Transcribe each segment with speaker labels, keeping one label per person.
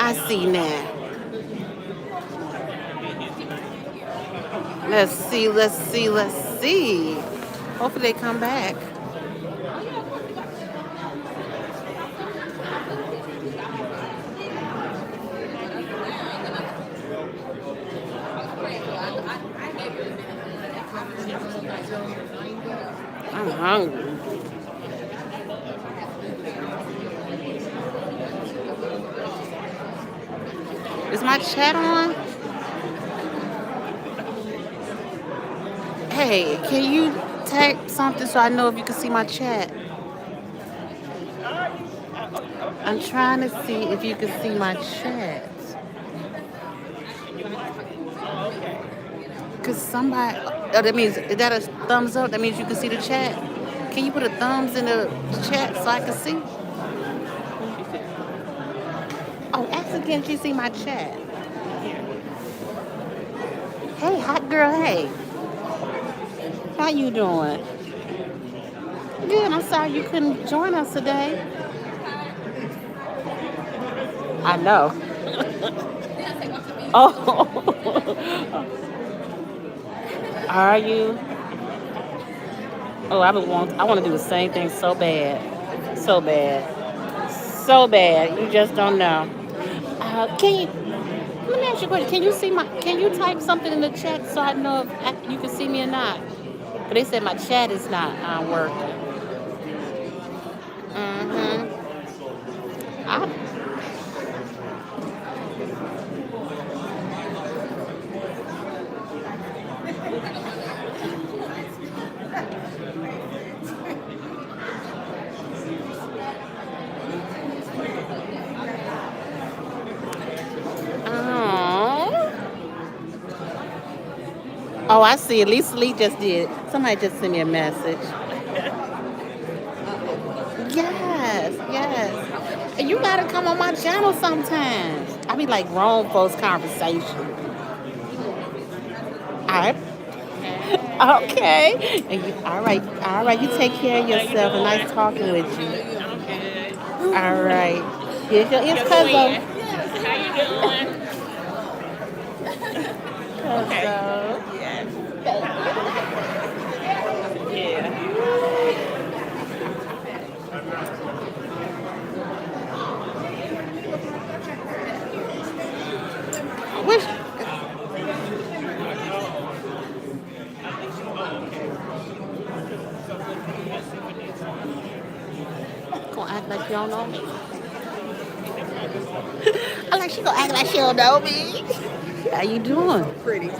Speaker 1: I see now. Let's see, let's see, let's see. Hopefully they come back. I'm hungry. Is my chat on? Hey, can you type something so I know if you can see my chat? I'm trying to see if you can see my chat. Cause somebody, oh, that means, is that a thumbs up? That means you can see the chat. Can you put a thumbs in the chat so I can see? Oh, ask again. Can you see my chat? Hey, hot girl. Hey, how you doing? Good. I'm sorry you couldn't join us today. I know. Oh, are you? Oh, I want to do the same thing so bad, so bad, so bad. You just don't know. Can you? Let me ask you a question. Can you see my? Can you type something in the chat so I know if you can see me or not? But they said my chat is not working. Mm-hmm. I, oh. Oh, I see. At least Lee just did. Somebody just sent me a message. Yes, yes. And you gotta come on my channel sometimes. I be like grown folks conversation. All right. Okay. And you, all right. All right. You take care of yourself. And nice talking with you. All right. Here's cousin.
Speaker 2: How you doing?
Speaker 1: Cousin.
Speaker 2: Yeah.
Speaker 1: Which gonna act like you don't know me? I like she gonna act like she don't know me. How you doing?
Speaker 3: Pretty.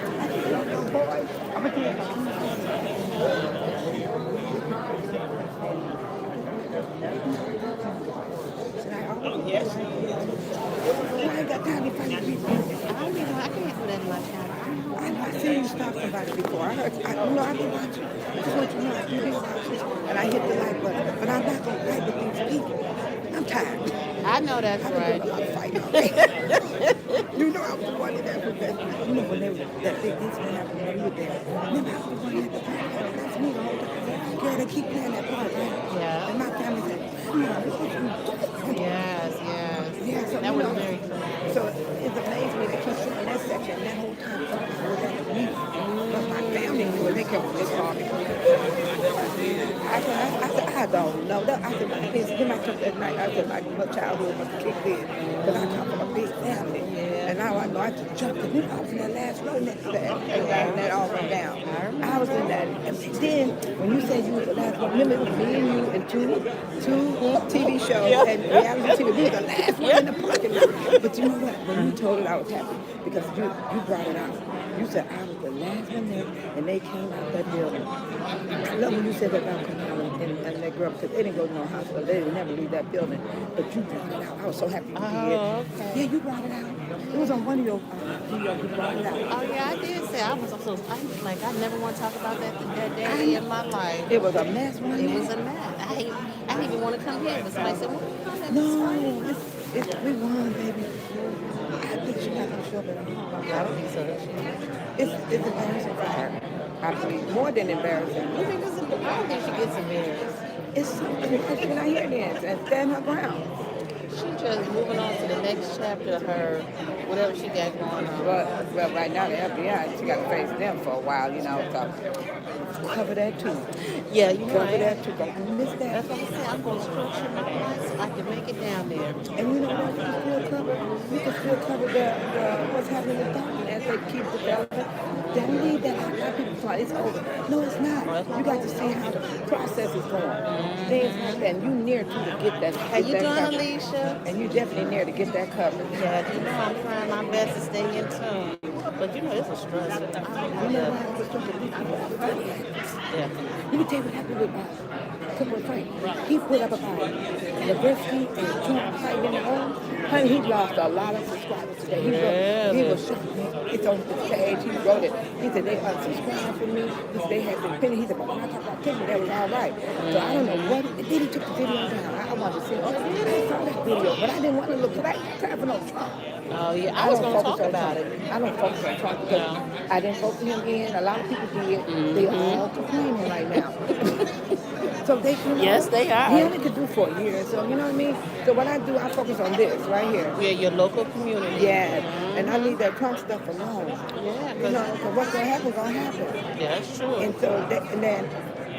Speaker 2: Oh, yes.
Speaker 3: I ain't got time to fight people.
Speaker 1: I can't do that in my channel.
Speaker 3: I seen you stop somebody before. I've been watching. Just want you to know I do these watches and I hit the like button. But I'm not gonna fight with these people. I'm tired.
Speaker 1: I know that's
Speaker 3: I've been
Speaker 1: right.
Speaker 3: doing a lot of fighting. You know I was the one that was that. You know when they were, that big incident happened when you were there. Remember I was the one that had the fight. That's me the whole time. Girl, they keep playing that part, right?
Speaker 1: Yeah.
Speaker 3: And my family said, "Mom, this is what you do."
Speaker 1: Yes, yes.
Speaker 3: Yeah, so
Speaker 1: That
Speaker 3: you
Speaker 1: was
Speaker 3: know,
Speaker 1: very cool.
Speaker 3: so it's amazing me they keep showing that section that whole time. But my family knew it. They kept this on me. I said, I don't know. I said, my kids, then I took that night. I said, my childhood must have kicked in. Because I come from a big family. And now I know I just jumped. Because I was in that last row next to that. And that all went down. I was in that. And then, when you said you was the last one, remember it was me and you and two TV shows and reality TV. We were the last one in the parking lot. But you know what? When you told it, I was happy. Because you brought it out. You said I was the last one there, and they came out that building. I love when you said that about coming out and they grew up, because they didn't go to no hospital. They didn't never leave that building. But you brought it out. I was so happy you did.
Speaker 1: Oh, okay.
Speaker 3: Yeah, you brought it out. It was on one of your videos. You brought it out.
Speaker 1: Oh yeah, I did say I was so I never want to talk about that day in my life.
Speaker 3: It was a mess, wasn't
Speaker 1: It
Speaker 3: it?
Speaker 1: was a mess. I didn't even want to come here, but somebody said, "Well,
Speaker 3: No, we won, baby. I think she got to show up at home.
Speaker 1: I would be so."
Speaker 3: It's embarrassing for her. I believe more than embarrassing.
Speaker 1: You think this is? I don't think she gets embarrassed.
Speaker 3: It's something because she's not here then and stand her ground.
Speaker 1: She
Speaker 2: just moving on to the next chapter of her, whatever she got going on.
Speaker 3: Well, right now the FBI, she got to face them for a while, you know. So cover that too.
Speaker 2: Yeah, you know,
Speaker 3: Cover that too. Don't miss that.
Speaker 2: that's what I'm saying. I'm going to structure my life so I can make it down there.
Speaker 3: And you know what? You can still cover the what's happening with Donnie as they keep developing. They don't need that. A lot of people thought it's over. No, it's not. You got to see how the process is going. Things like that. And you near to get that.
Speaker 2: How you
Speaker 3: get that
Speaker 2: doing,
Speaker 3: covered.
Speaker 2: Alicia?
Speaker 3: And you definitely near to get that covered.
Speaker 2: Yeah, you know I'm trying my best to stay in tune. But you know it's a stress.
Speaker 3: You know why I was talking to
Speaker 2: Yeah.
Speaker 3: Let me tell you what happened with Cooper Frank. He put up about Levinsky and Trump fighting in the home. Honey, he lost a lot of subscribers today. He was shocked. It's on the page. He wrote it. He said they unsubscribed from me. He said they had been penny. He said, but when I talked about Tiffany, that was all right. So I don't know what. And then he took the video down. I wanted to see. I saw that video, but I didn't want to look like time for no Trump.
Speaker 2: Oh yeah, I was gonna talk about it.
Speaker 3: I don't focus on Trump because I didn't vote for him in. A lot of people did. They all complaining right now. So they, you know,
Speaker 2: Yes, they are.
Speaker 3: He only could do 4 years. So you know what I mean. So what I do, I focus on this right here.
Speaker 2: Yeah, your local community.
Speaker 3: Yeah, and I leave that Trump stuff alone.
Speaker 2: Yeah,
Speaker 3: You know, because what's gonna happen, gonna happen.
Speaker 2: yeah, that's true.
Speaker 3: And so, and then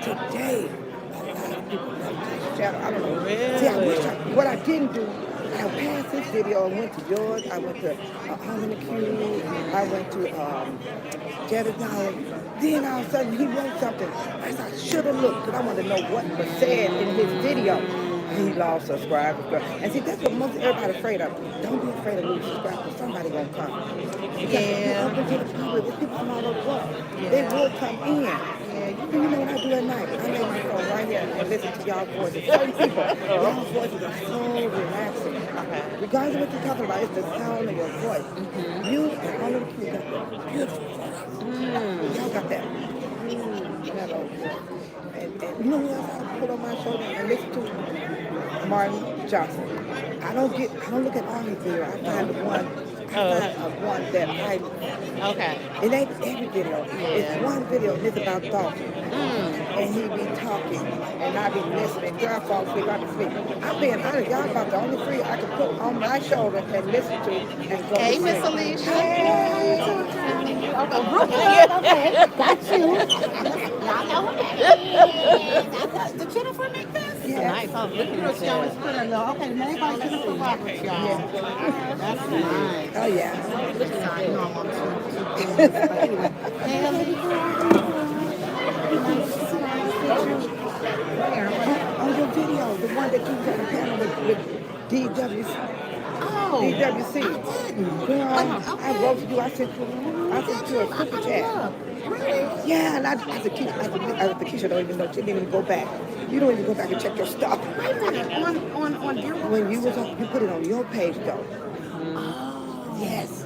Speaker 3: today, a lot of people left this channel. I don't know.
Speaker 2: Really?
Speaker 3: See, I wish what I didn't do. I passed this video and went to yours. I went to Harmon the Cube. I went to Jedediah. Then all of a sudden he wrote something. I said I should have looked because I wanted to know what was said in his video. He lost subscribers. And see, that's what most everybody's afraid of. Don't be afraid of losing subscribers because somebody gonna come.
Speaker 2: Yeah.
Speaker 3: Open to the public. There's people from all over the world. They will come in. You know what I do at night? I lay my phone right here and listen to y'all voices. Certain people, y'all voices are so relaxing. Regardless of what you're talking about, it's the sound of your voice. You and all of the people got that beautiful voice. Y'all got that mellow voice. And you know who else I put on my shoulder and listen to? Martin Johnson. I don't look at all his videos. I find the one that I
Speaker 2: Okay.
Speaker 3: it ain't every video. It's one video and it's about talking. And he be talking and I be listening. Girl fall asleep, I be sleep. I'm being honest, y'all about the only free I can put on my shoulder and listen to and go to
Speaker 2: Hey,
Speaker 3: sleep.
Speaker 2: Miss Alicia.
Speaker 3: Hey.
Speaker 2: Okay.
Speaker 3: Got you.
Speaker 2: Y'all know the Jennifer make this?
Speaker 3: Yeah.
Speaker 2: Nice. I was looking at that.
Speaker 4: Okay, everybody Jennifer Roberts, y'all. That's nice.
Speaker 3: Oh yeah.
Speaker 4: You know I'm on two things. But anyway. Hey, lady
Speaker 3: On your video, the one that you was on the panel with DWC.
Speaker 4: Oh,
Speaker 3: DWC. Girl, I wrote to you. I sent you a super chat.
Speaker 4: really?
Speaker 3: Yeah, and I said, Keisha don't even know. She didn't even go back. You don't even go back and check your stuff.
Speaker 4: Wait a minute. On DLove?
Speaker 3: When you was on, you put it on your page though.
Speaker 4: Oh.
Speaker 3: Yes.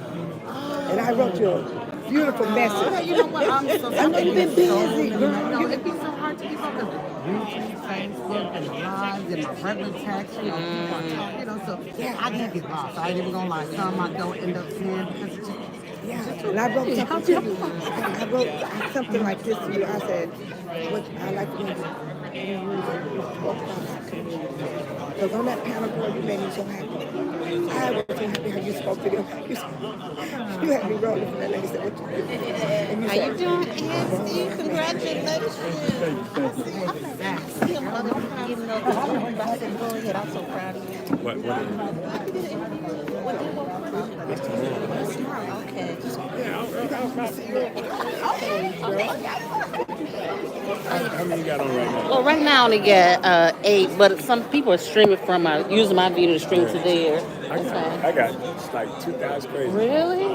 Speaker 3: And I wrote you a beautiful
Speaker 4: Okay,
Speaker 3: message.
Speaker 4: you know what? I'm so
Speaker 3: I know you've been busy, girl.
Speaker 4: No, it'd be so hard to keep up with YouTube, Facebook, and the lives, and my regular text, you know, people are talking, you know, so I do get lost. I ain't even gonna lie. Some I don't end up seeing because it's just,
Speaker 3: Yeah, and I wrote something to you. I wrote something like this to you. I said, "What I like to do you talk about our community." Because on that panel, girl, you made me so happy. I was so happy how you spoke to them. You had me rolling from that lady said, "What you do?" And you
Speaker 2: How
Speaker 3: said,
Speaker 2: you doing, Anthony? Congratulations. See, I'm about to get no I said, go ahead. I'm so proud of you.
Speaker 5: What is it?
Speaker 2: What's tomorrow? Okay.
Speaker 5: How many you got on right now?
Speaker 1: Well, right now I only got 8, but some people are streaming from using my video to stream to theirs.
Speaker 5: I got it's like 2,000 crazy.
Speaker 1: Really?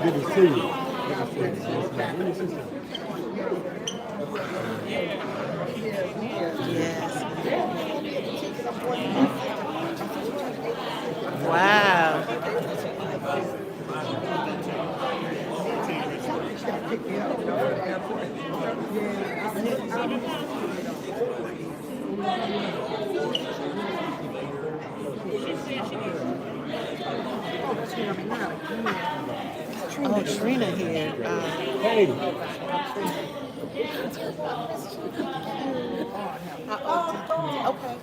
Speaker 5: Good to see you. Good to see you.
Speaker 2: Yes. Wow. Oh, Trina here.
Speaker 5: Hey.
Speaker 2: Okay.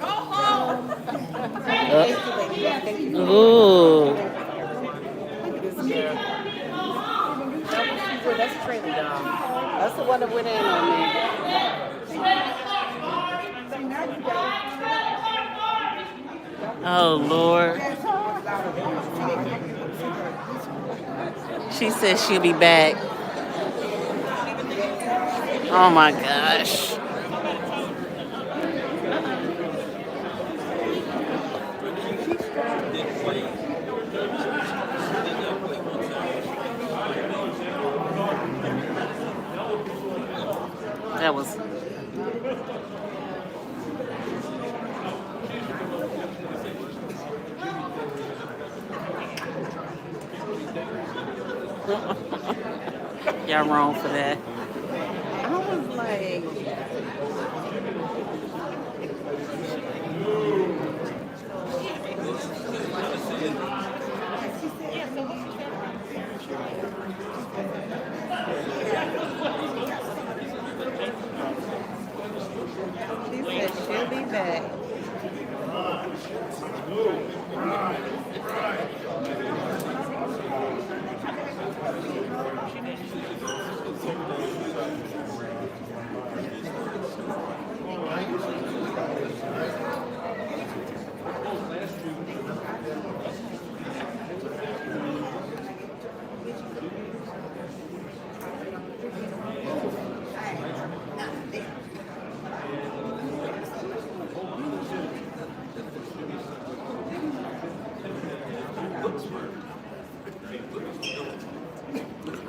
Speaker 1: Uh,
Speaker 2: Thank you, baby. Thank you.
Speaker 1: ooh.
Speaker 2: Look at this girl. That's Trinity, dog. That's the one that went in on me.
Speaker 1: Oh Lord. She says she'll be back. Oh my gosh. That was. Y'all wrong for that.
Speaker 2: I was like, she said she'll be back.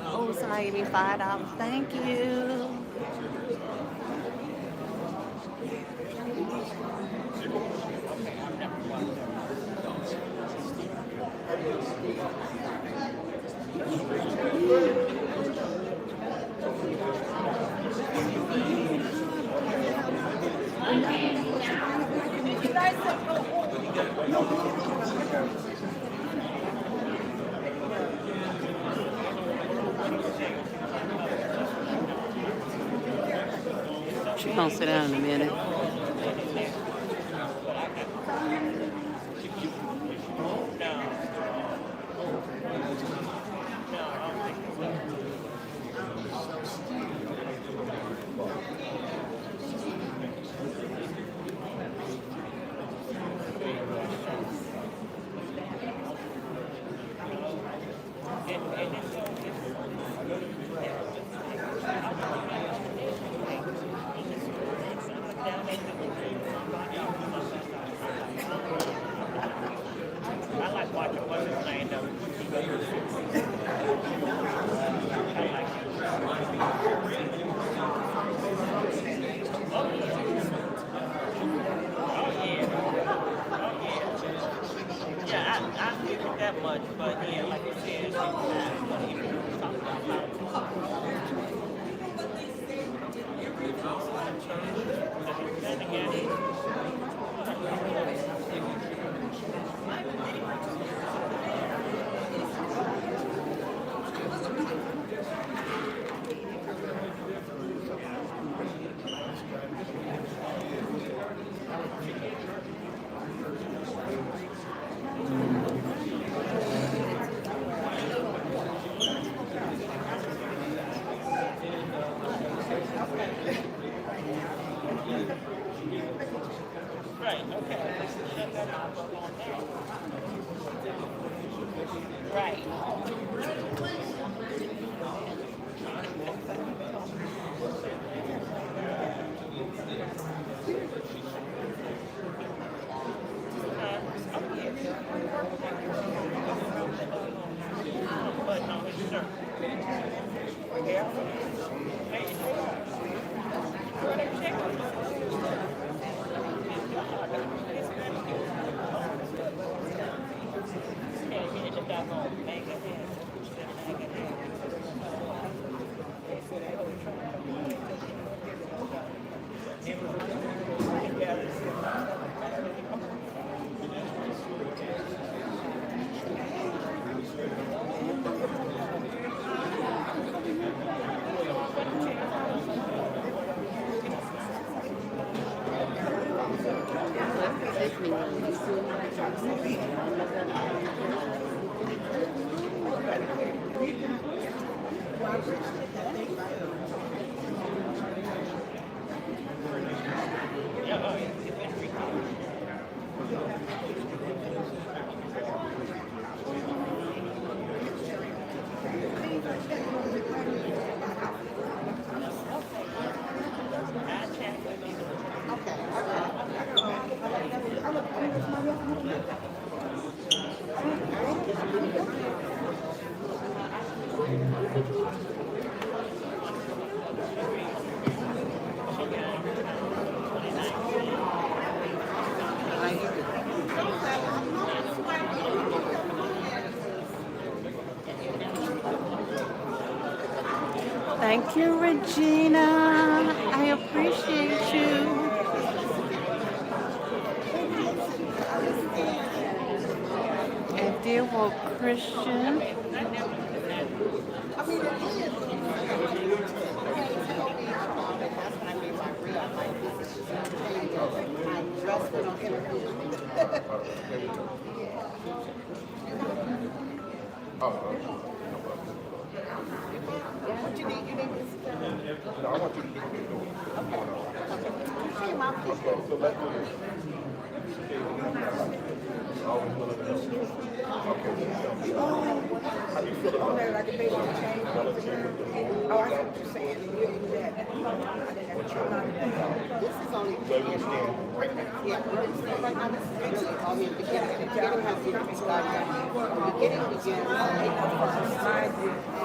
Speaker 2: Oh, somebody give me $5. Thank you.
Speaker 1: She gonna sit down in a minute. Thank you, Regina. I appreciate you. And dear old Christian.
Speaker 3: Oh, they're like a baby change. Oh, I see what you're saying. You do that. I didn't have to try not to do that.
Speaker 2: This is only the beginning. Yeah, right now this is really only the beginning. The beginning has to be started. The beginning begins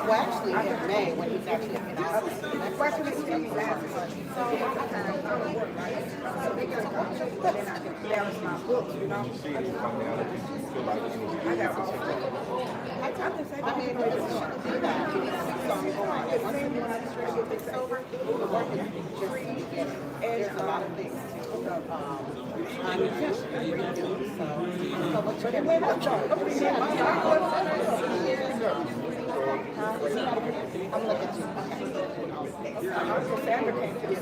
Speaker 2: well, actually in May when he's actually in office. That's
Speaker 3: Why should we see me last month? So I work, right? So they get a bunch of but then I can balance my books, you know? I got all
Speaker 2: I mean, he doesn't want to do that. He needs to keep on going. And once he gets over, the work is just the beginning. There's a lot of things to redo. So what you can do. I'm looking at you.
Speaker 3: Uncle Sandra came to this.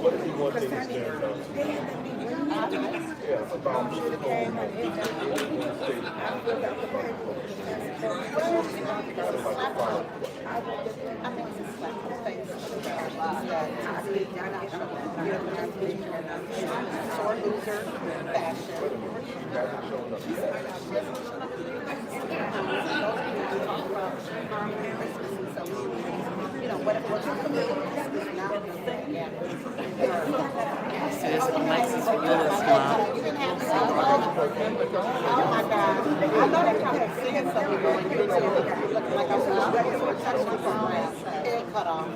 Speaker 5: What if you want things to stand up? Yeah, about
Speaker 2: Sore loser, fashion. You know, what
Speaker 1: This Alexis Willis, Mom.
Speaker 2: you didn't have to. Oh my God. I know they're trying to sing some people when you're looking like I'm touching my phone. Hair cut off.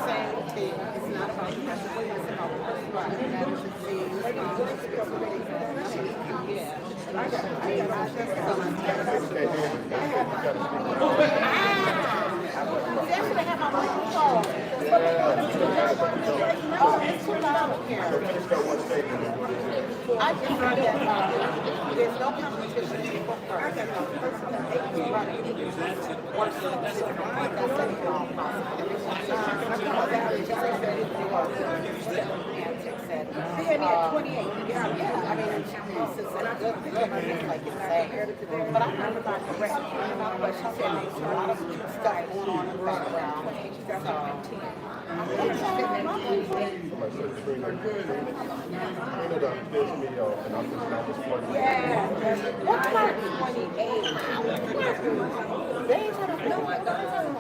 Speaker 2: Same thing. It's not about pressure. It's about personal. That is the thing. That's what I have my microphone. Oh, it's too loud up here. I just heard that there's no competition in people first. Worse than the children. That's any all possible. At 28. Yeah, I mean, it's a good thing, like it's saying. But I remember not correct. But she said there's a lot of stuff going on in the background. What's my 28? They ain't trying to know what they're talking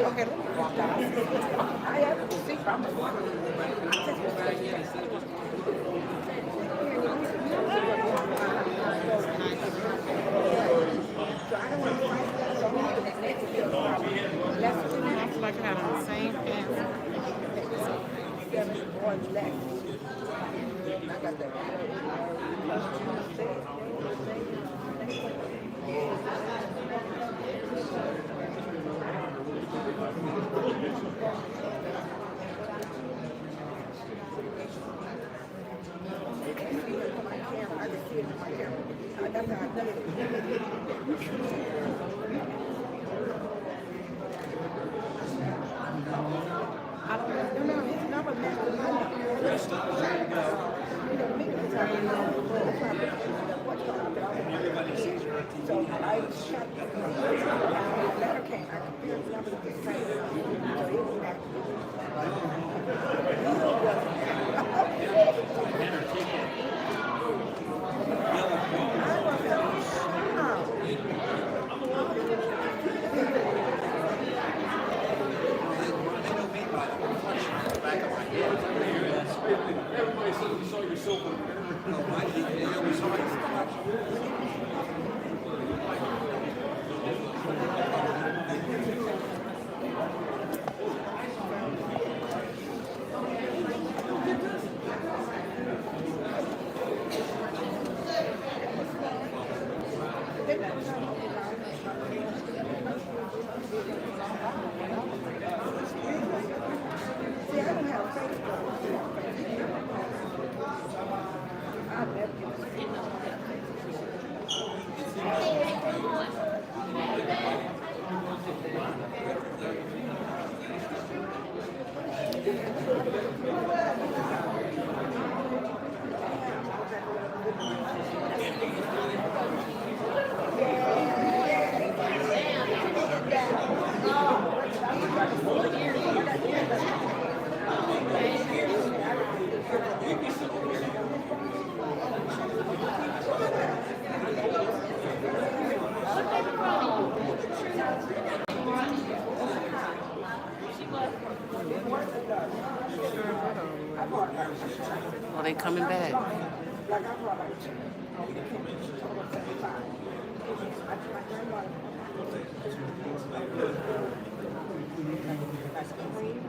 Speaker 2: Okay, let me walk out. I have to see from the
Speaker 3: Lord bless you. I got that. I just see it in my camera. That's how I did I don't know. His number matched the number. So I shot the letter came. I compared the number to the same. So it was
Speaker 6: Everybody says you saw yourself.
Speaker 3: See, I don't have Facebook. I never
Speaker 1: Are they coming back?
Speaker 3: like I brought like two. Almost 75. My grandmother. That's cream.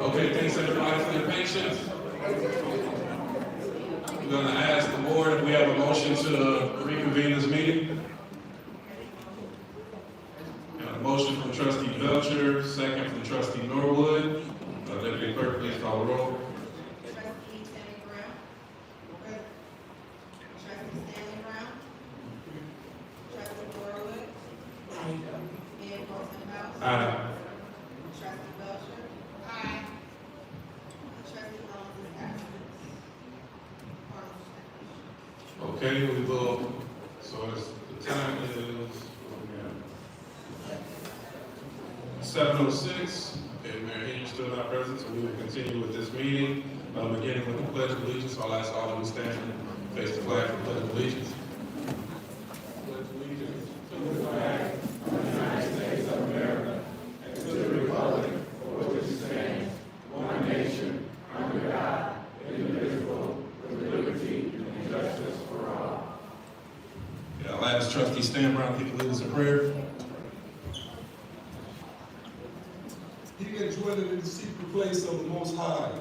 Speaker 6: Okay, thanks everybody for your patience. I'm going to ask the board if we have a motion to reconvene this meeting. Got a motion from trustee Belcher, second from trustee Norwood. Deputy clerk, please call the roll.
Speaker 7: Trustee Tammy Brown. Trustee Stanley Brown. Trustee Norwood. Mayor Pro Tem Bowser.
Speaker 6: Aye.
Speaker 7: Trustee Belcher. Aye. Trustee Long is absent.
Speaker 6: Okay, we will, so it's, the time is 7:06. Okay, Mayor Henry still not present, so we will continue with this meeting. Beginning with the Pledge of Allegiance, I'll ask all of you stand and face the flag for the Pledge of Allegiance. Pledge allegiance to the flag of the United States of America and to the republic for which it stands, one nation, under God, indivisible, with liberty and justice for all. Yeah, I'll ask trustee Stan Brown, if he can lead us in prayer.
Speaker 8: He that dwelleth in the secret place of the Most High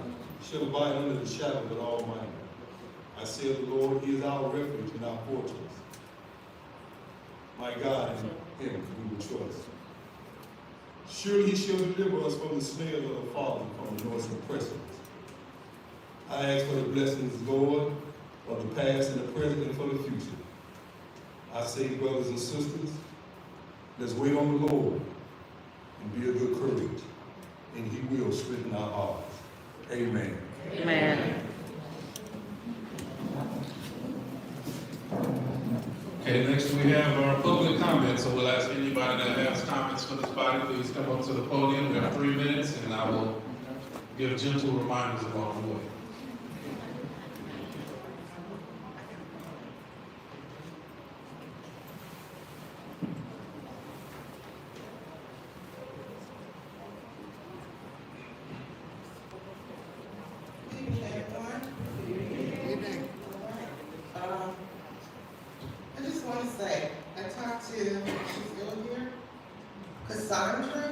Speaker 8: shall abide under the shadow of the Almighty. I say of the Lord, He is our refuge and our fortress. My God, in Him we will trust. Surely He shall deliver us from the snares of the fallen, from the noisome pestilence. I ask for the blessings, Lord, of the past and the present and for the future. I say, brothers and sisters, Let's wait on the Lord and be of good courage, and he will strengthen our hearts. Amen.
Speaker 1: Amen.
Speaker 6: Okay, next we have our public comments, so we'll ask anybody that has comments for this body, please come up to the podium. We have 3 minutes, and I will give gentle reminders along the way.
Speaker 7: Good evening, everyone. I just want to say, I talked to, she's still here, Cassandra.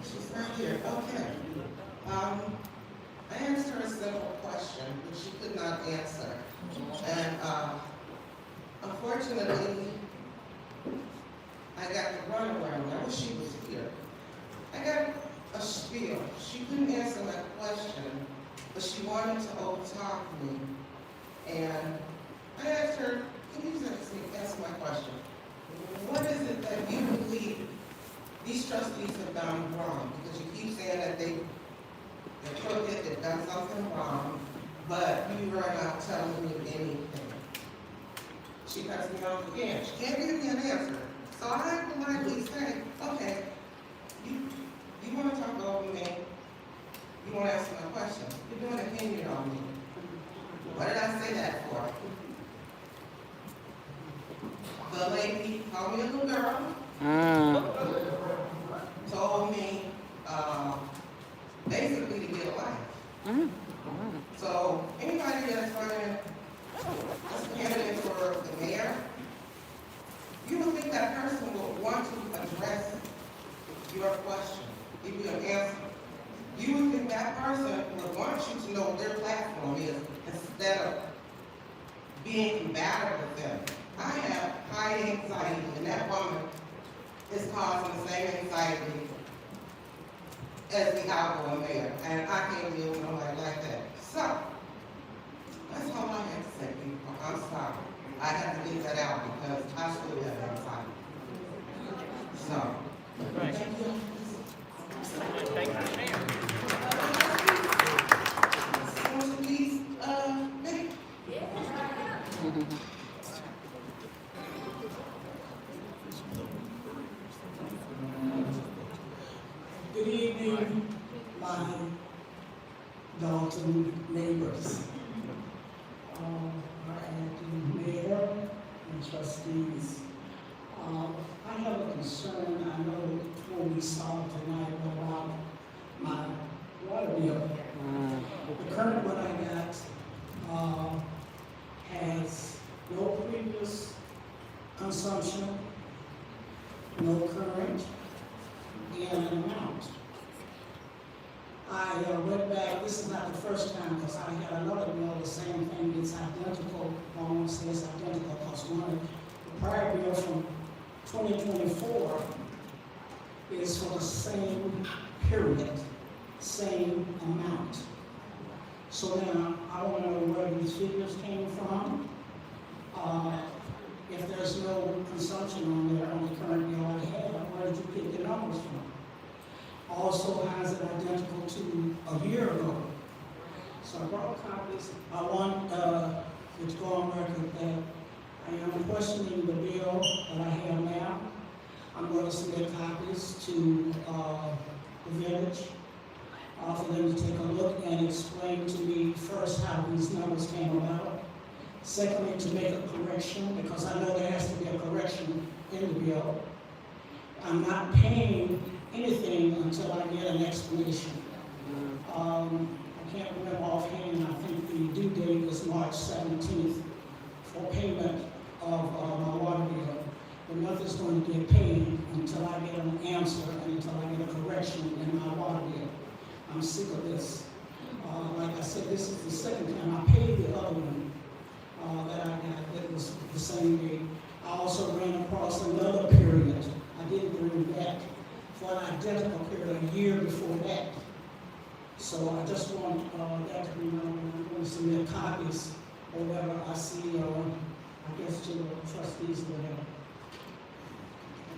Speaker 7: She's not here, okay. I asked her a simple question, which she could not answer. And unfortunately, I got to run around. I wish she was here. I got a spiel. She couldn't answer my question, but she wanted to overtalk me. And I asked her, can you answer my question? What is it that you believe these trustees have done wrong? Because you keep saying that they're crooked, they've done something wrong, but you are not telling me anything. She cuts me off again. She can't give me an answer. So I politely say, okay, you want to talk over me? You want to answer my question? You're doing a opinion on me. What did I say that for? The lady called me a little girl, told me basically to get a life. So anybody that's running as a candidate for the mayor, you would think that person would want to address your question, give you an answer. You would think that person would want you to know what their platform is instead of being combative with them. I have high anxiety, and that woman is causing the same anxiety as the outgoing mayor, and I can't deal with nobody like that. So, that's all I have to say, people. I'm sorry. I have to get that out because I still have anxiety. So, thank you. Someone please, maybe.
Speaker 9: Good evening, my Dalton neighbors. Our acting mayor and trustees. I have a concern. I know when we saw tonight about my water bill. The current one I got has no previous consumption, no current, and an amount. I went back, this is not the first time, because I had another bill, the same thing, it's identical, I won't say it's identical, because one, the prior bill from 2024 is for the same period, same amount. So now, I want to know where these figures came from. If there's no consumption on there on the current bill I have, where did you get the numbers from? Also, how is it identical to a year ago? So I brought copies. I want it to go on record that I am questioning the bill that I have now. I'm going to submit copies to the village for them to take a look and explain to me first how these numbers came about. Secondly, to make a correction, because I know there has to be a correction in the bill. I'm not paying anything until I get an explanation. I can't remember offhand, I think the due date is March 17th for payment of my water bill. But nothing's going to get paid until I get an answer and until I get a correction in my water bill. I'm sick of this. Like I said, this is the second time. I paid the other one that I got that was the same day. I also ran across another period. I didn't bring that for an identical period a year before that. So I just want that to be known. I'm going to submit copies or whatever I see, I guess to the trustees or whatever.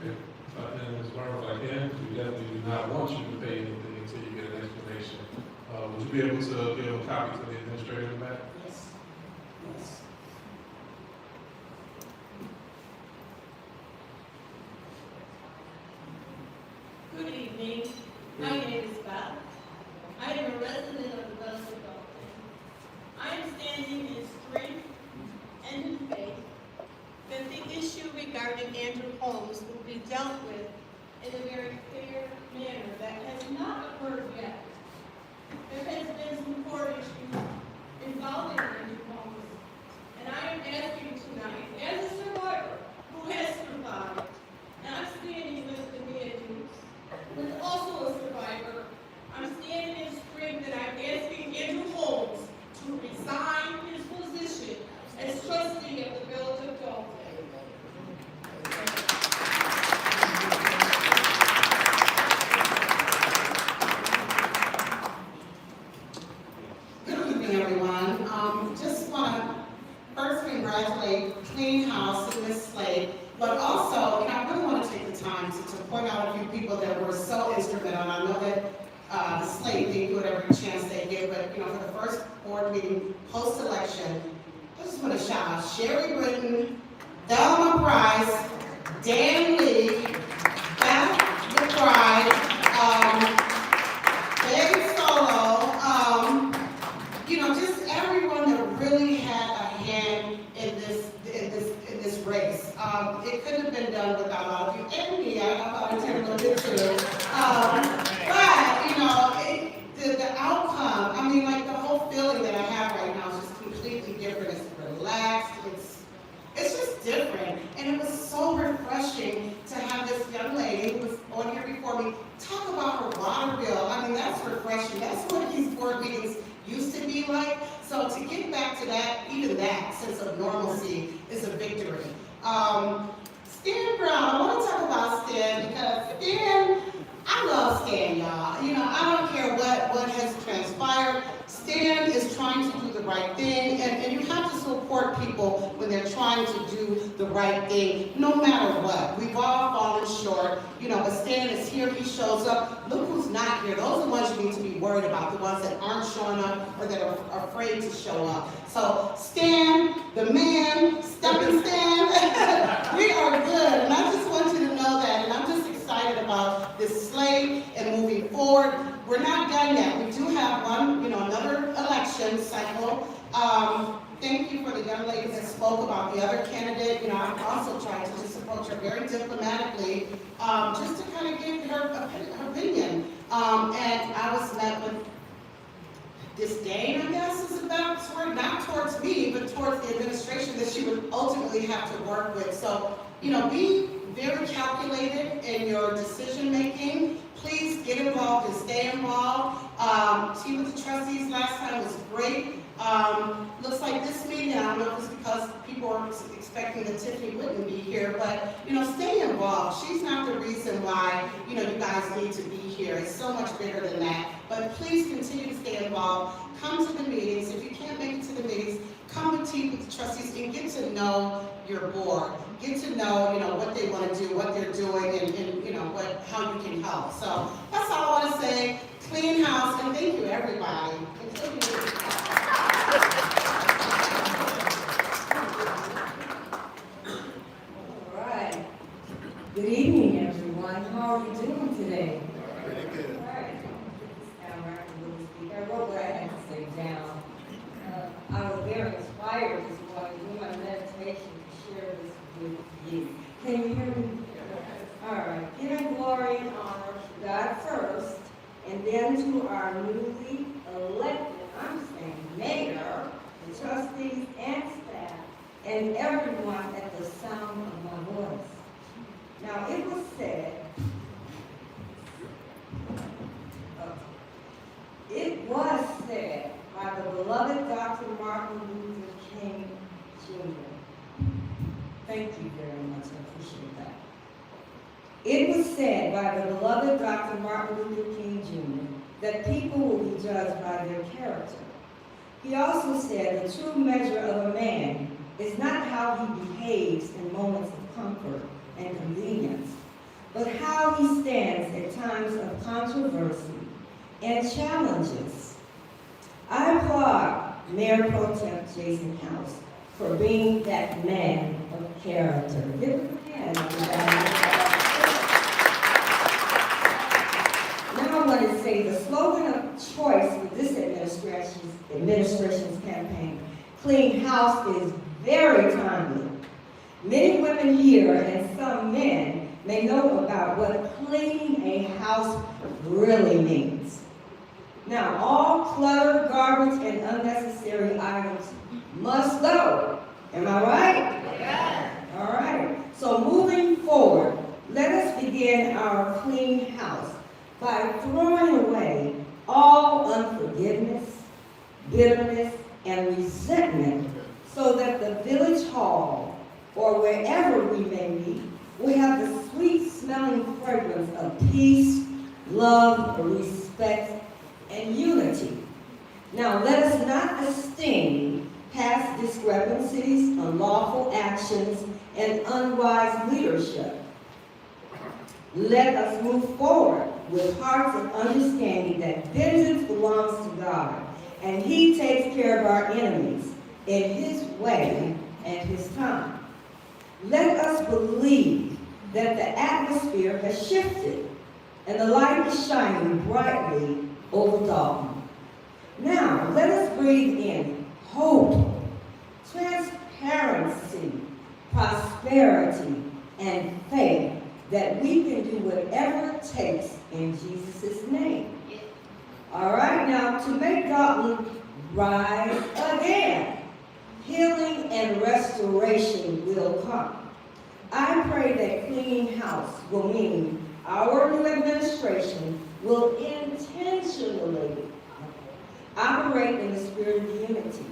Speaker 6: Okay. And as far as I can, we definitely do not want you to pay anything until you get an explanation. Would you be able to give a copy to the administrator back?
Speaker 9: Yes. Yes.
Speaker 10: Good evening. My name is Beth. I am a resident of the West Adult. I am standing in strength and in faith that the issue regarding Andrew Holmes will be dealt with in a very fair manner that has not occurred yet. There has been some court issues involving Andrew Holmes, and I am asking tonight, as a survivor who has survived, and I'm standing with the News, but also a survivor, I'm standing in strength that I'm asking Andrew Holmes to resign his position as trustee of the Village of Dalton.
Speaker 7: Good evening, everyone. Just want to first congratulate Clean House and Ms. Slade, but also, I really want to take the time to point out a few people that were so instrumental. And I know that the Slade did do it every chance they get, but for the first board meeting post-election, I just want to shout out Sherry Britton, Thelma Price, Dan Lee, Beth McBride, David Solo, just everyone that really had a hand in this race. It couldn't have been done without all of you, and me. I volunteered a little bit too. But the outcome. I mean, like the whole feeling that I have right now is just completely different. It's relaxed. It's just different, and it was so refreshing to have this young lady who was on here before me talk about her water bill. I mean, that's refreshing. That's what these board meetings used to be like. So to get back to that, even that sense of normalcy is a victory. Stan Brown, I want to talk about Stan because Stan, I love Stan, y'all. I don't care what has transpired. Stan is trying to do the right thing, and you have to support people when they're trying to do the right thing, no matter what. We've all fallen short, but Stan is here, he shows up. Look who's not here. Those are the ones you need to be worried about, the ones that aren't showing up or that are afraid to show up. So Stan, the man, Stepping Stan, we are good, and I just want you to know that, and I'm just excited about this slate and moving forward. We're not done yet. We do have another election cycle. Thank you for the young lady that spoke about the other candidate. I'm also trying to just approach her very diplomatically, just to kind of give her opinion. And I was met with disdain, I guess, is about word, not towards me, but towards the administration that she would ultimately have to work with. So, be very calculated in your decision making. Please get involved and stay involved. Tea with the trustees last time was great. Looks like this meeting, I don't know if it's because people are expecting that Tiffany wouldn't be here, but stay involved. She's not the reason why you guys need to be here. It's so much bigger than that. But please continue to stay involved. Come to the meetings. If you can't make it to the meetings, come to Tea with the trustees and get to know your board. Get to know what they want to do, what they're doing, and how you can help. So that's all I want to say. Clean house, and thank you everybody.
Speaker 11: All right. Good evening, everyone. How are you doing today?
Speaker 8: Pretty good.
Speaker 11: All right. I wrote what I had to say down. I was very inspired this morning doing my meditation to share this with you. Can you hear me? All right. Giving glory and honor to God first, and then to our newly elected, I'm saying, mayor, the trustees and staff, and everyone at the sound of my voice. Now, it was said, by the beloved Dr. Martin Luther King Jr. Thank you very much, I appreciate that. It was said by the beloved Dr. Martin Luther King Jr. that people will be judged by their character. He also said the true measure of a man is not how he behaves in moments of comfort and convenience, but how he stands at times of controversy and challenges. I applaud Mayor Pro Tem Jason House for being that man of character. Give him a hand, everybody. Now I want to say the slogan of choice for this administration's campaign, Clean House, is very timely. Many women here and some men may know about what cleaning a house really means. Now, all clutter, garbage, and unnecessary items must go. Am I right? Yeah. All right. So moving forward, let us begin our clean house by throwing away all unforgiveness, bitterness, and resentment so that the village hall, or wherever we may meet, will have the sweet-smelling fragrance of peace, love, respect, and unity. Now, let us not esteem past discrepancies, unlawful actions, and unwise leadership. Let us move forward with hearts of understanding that vengeance belongs to God, and He takes care of our enemies in His way and His time. Let us believe that the atmosphere has shifted and the light is shining brightly over Dalton. Now, let us breathe in hope, transparency, prosperity, and faith that we can do whatever it takes in Jesus' name. All right, now to make Dalton rise again, healing and restoration will come. I pray that cleaning house will mean our new administration will intentionally operate in the spirit of unity.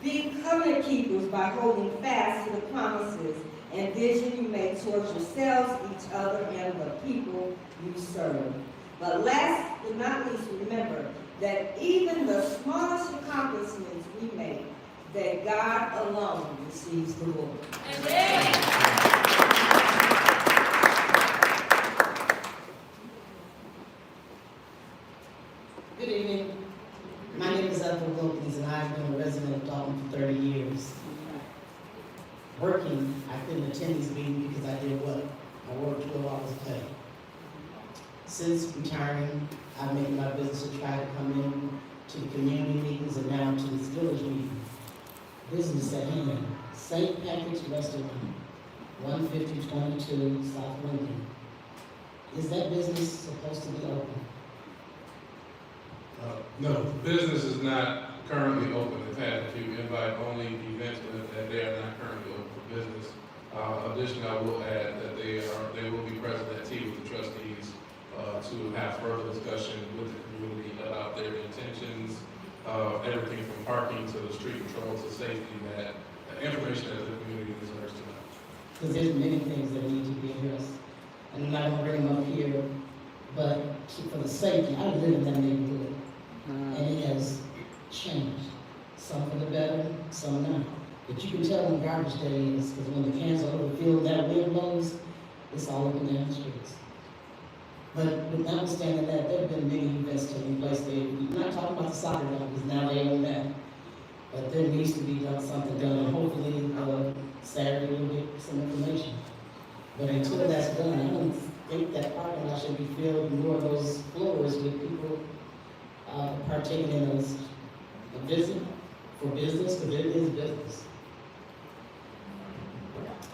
Speaker 11: Be covenant keepers by holding fast to the promises and vision you made towards yourselves, each other, and the people you serve. But last but not least, remember that even the smallest accomplishments we make, that God alone receives the glory.
Speaker 12: Good evening. My name is Ethel Wilkins, and I've been a resident of Dalton for 30 years. Working, I couldn't attend these meetings because I did what? I worked 12 hours a day. Since retiring, I've made my business to try to come in to the community meetings and now to this village meeting. Business at hand, St. Patrick's Restaurant, 15022 South Lincoln. Is that business supposed to be open?
Speaker 6: No, the business is not currently open. They've had a few invite-only events, but they are not currently open for business. Additionally, I will add that they will be present at tea with the trustees to have further discussion with the community about their intentions, everything from parking to the street patrol to safety, that information that the community deserves to know.
Speaker 12: Because there's many things that need to be addressed. And I'm not going to bring them up here, but for the safety, I live in that neighborhood. And it has changed. Some for the better, some not. But you can tell when garbage day is, because when the cans are overfilled, that wind blows, it's all up and down the streets. But notwithstanding that, there have been many events taking place there. We're not talking about the soccer ground, because now they own that. But there needs to be something done, and hopefully Saturday we'll get some information. But until that's done, I don't think that parking lot should be filled, nor those floors with people partaking in those a visit for business, because it is business.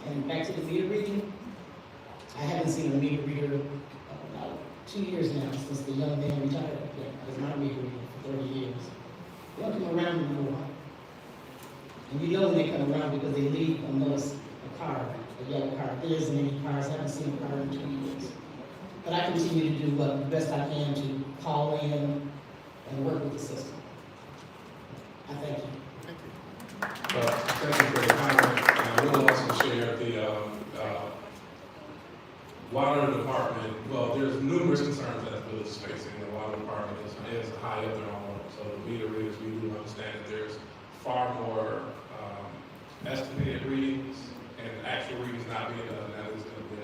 Speaker 12: And back to the meter reading, I haven't seen a meter reader about 2 years now since the young man retired. Yeah, as my meter reader for 30 years. They don't come around anymore. And you know when they come around because they leave unless a car, a yellow car. There isn't any cars. I haven't seen a car in 2 years. But I continue to do what the best I can to call in and work with the system. I thank you.
Speaker 6: Thank you for your comment. And I will also share the water department. Well, there's numerous concerns that the village is facing. The water department is high up there on water. So the meter readers, we do understand that there's far more estimated readings and actual readings not being done. That is going to be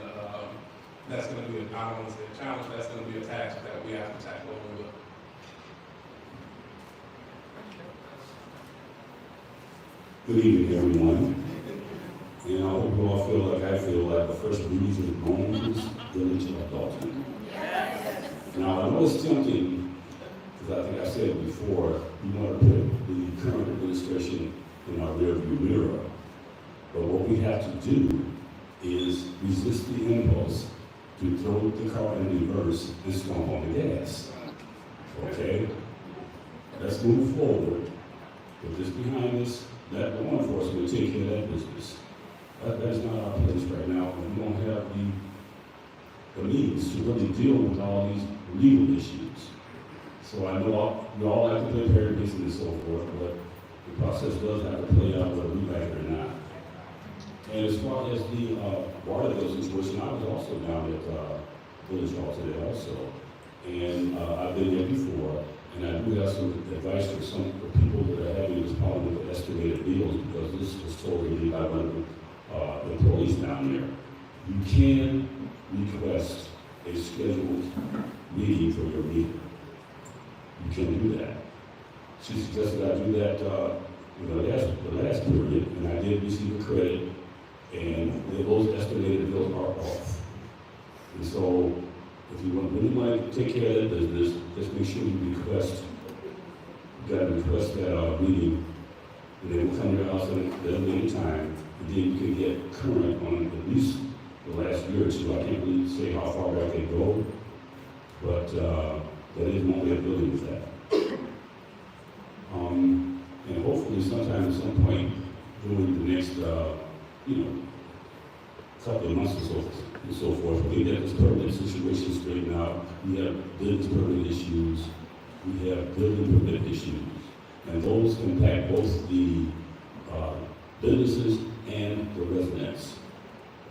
Speaker 6: that's going to be, I don't want to say a challenge, that's going to be a task that we have to tackle over with.
Speaker 13: Good evening, everyone. And I hope you all feel like I feel, like the first breeze of the Bones Village of Dalton. Now, I know it's tempting, because I think I said it before, we want to put the current administration in our rearview mirror. But what we have to do is resist the impulse to throw the car in reverse and stomp on the gas. Okay? Let's move forward. Put this behind us. Let law enforcement take care of that business. That is not our place right now. We don't have the means to really deal with all these legal issues. So I know we all like to play paradise and so forth, but the process does have to play out whether we like it or not. And as far as the water bill situation, I was also down at Village Hall today also. And I've been there before, and I do have some advice for some of the people that are having this problem with estimated bills, because this was told to me by one of the employees down there. You can request a scheduled meeting for your meter. You can do that. She suggested I do that in the last period, and I did receive a credit, and those estimated bills are off. And so, if you really want to take care of that business, just make sure you request. You got to request that meeting, and they will come to your house at any time, and then you can get current on at least the last year or two. I can't really say how far back they go, but that is one way of dealing with that. And hopefully sometime at some point during the next, couple of months or so forth, we can get this permit situation straightened out. We have business permit issues. We have building permit issues. And those impact both the businesses and the residents.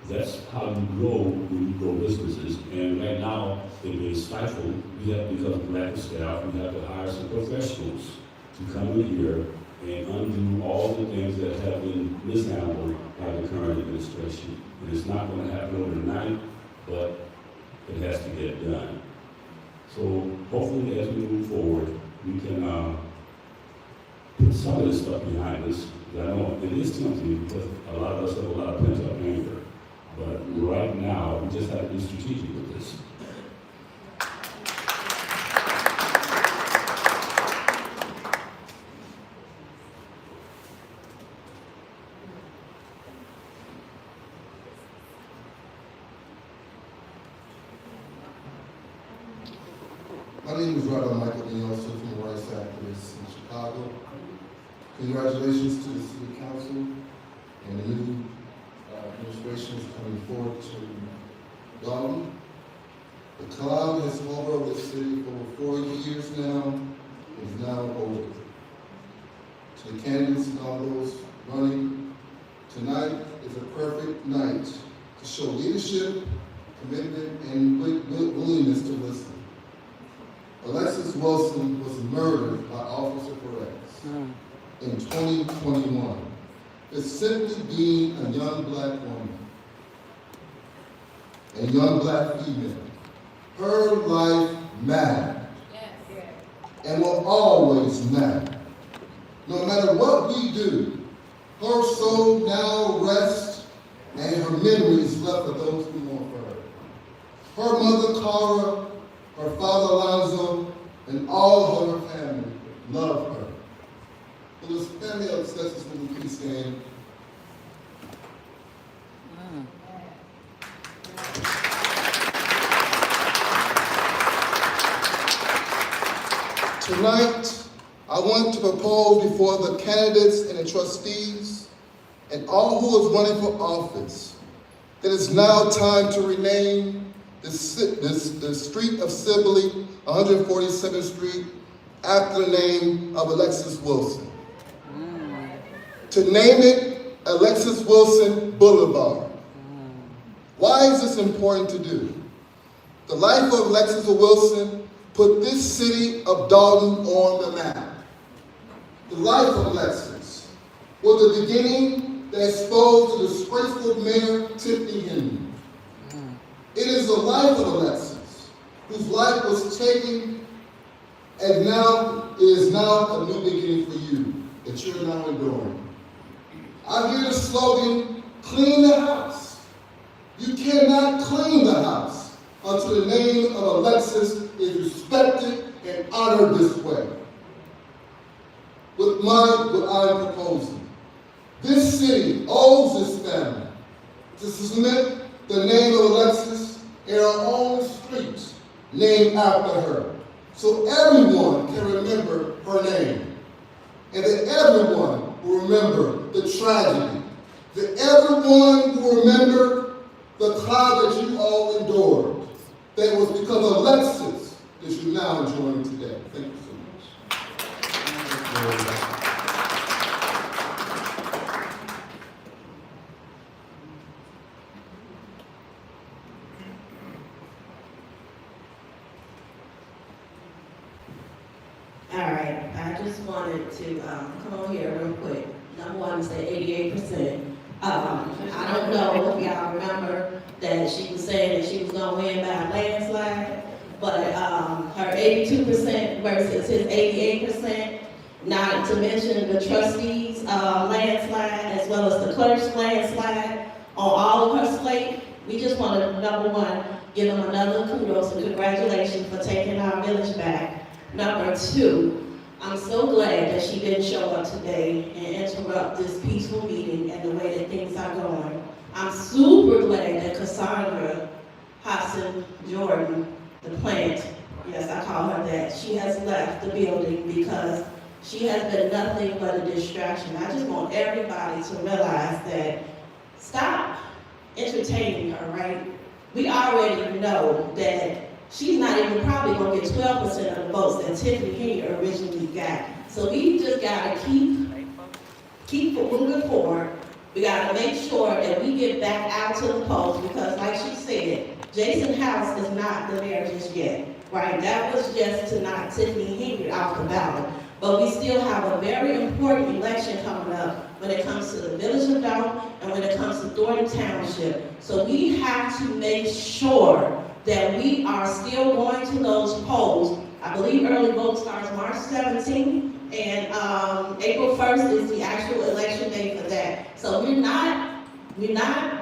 Speaker 13: That's how you grow when you grow businesses. And right now, they've been stifled. Because of lack of staff, we have to hire some professionals to come in here and undo all the things that have been mishandled by the current administration. And it's not going to happen overnight, but it has to get done. So hopefully as we move forward, we can put some of this stuff behind us. I know it is tempting because a lot of us have a lot of pent-up anger. But right now, we just have to be strategic with this.
Speaker 14: My name is Robert Michael Danielson from the Rights Activists in Chicago. Congratulations to the City Council and the new administration is coming forward to Dalton. The cloud has hovered over the city for over 4 years now. It is now over. To the candidates and all those running, tonight is a perfect night to show leadership, commitment, and willingness to listen. Alexis Wilson was murdered by Officer Perez in 2021. It's simply being a young black woman, a young black female. Her life mattered and will always matter. No matter what we do, her soul now rests and her memory is left for those who mourn for her. Her mother, Cara, her father, Alonzo, and all of her family love her. For this family of successes, will we please stand? Tonight, I want to propose before the candidates and the trustees and all who is running for office that it's now time to rename the street of Sibley, 147th Street, after the name of Alexis Wilson. To name it Alexis Wilson Boulevard. Why is this important to do? The life of Alexis Wilson put this city of Dalton on the map. The life of Alexis was the beginning that exposed the disgraceful Mayor Tiffany Henry. It is the life of Alexis, whose life was taken, and now it is now a new beginning for you that you are now enduring. I hear the slogan, clean the house. You cannot clean the house until the name of Alexis is respected and honored this way. With what I am proposing, this city owes this family to submit the name of Alexis in our own streets named after her, so everyone can remember her name, and that everyone will remember the tragedy, that everyone will remember the cloud that you all endured, that it was because of Alexis that you're now enjoying today. Thank you so much.
Speaker 10: All right, I just wanted to come on here real quick. Number one, to say 88%. I don't know if y'all remember that she was saying that she was going to win by a landslide, but her 82% versus his 88%, not to mention the trustees' landslide as well as the clerk's landslide on all of her slate. We just want to, number one, give them another kudos and congratulations for taking our village back. Number two, I'm so glad that she didn't show up today and interrupt this peaceful meeting and the way that things are going. I'm super glad that Cassandra Hassan Jordan, the plant, yes, I call her that, she has left the building because she has been nothing but a distraction. I just want everybody to realize that stop entertaining her, right? We already know that she's not even probably going to get 12% of the votes that Tiffany Henry originally got. So we just got to keep moving forward. We got to make sure that we get back out to the polls because, like she said, Jason House is not the mayor just yet, right? That was just to knock Tiffany Henry off the ballot. But we still have a very important election coming up when it comes to the Village of Dome and when it comes to Thornton Township. So we have to make sure that we are still going to those polls. I believe early vote starts March 17th, and April 1st is the actual election day for that. So we're not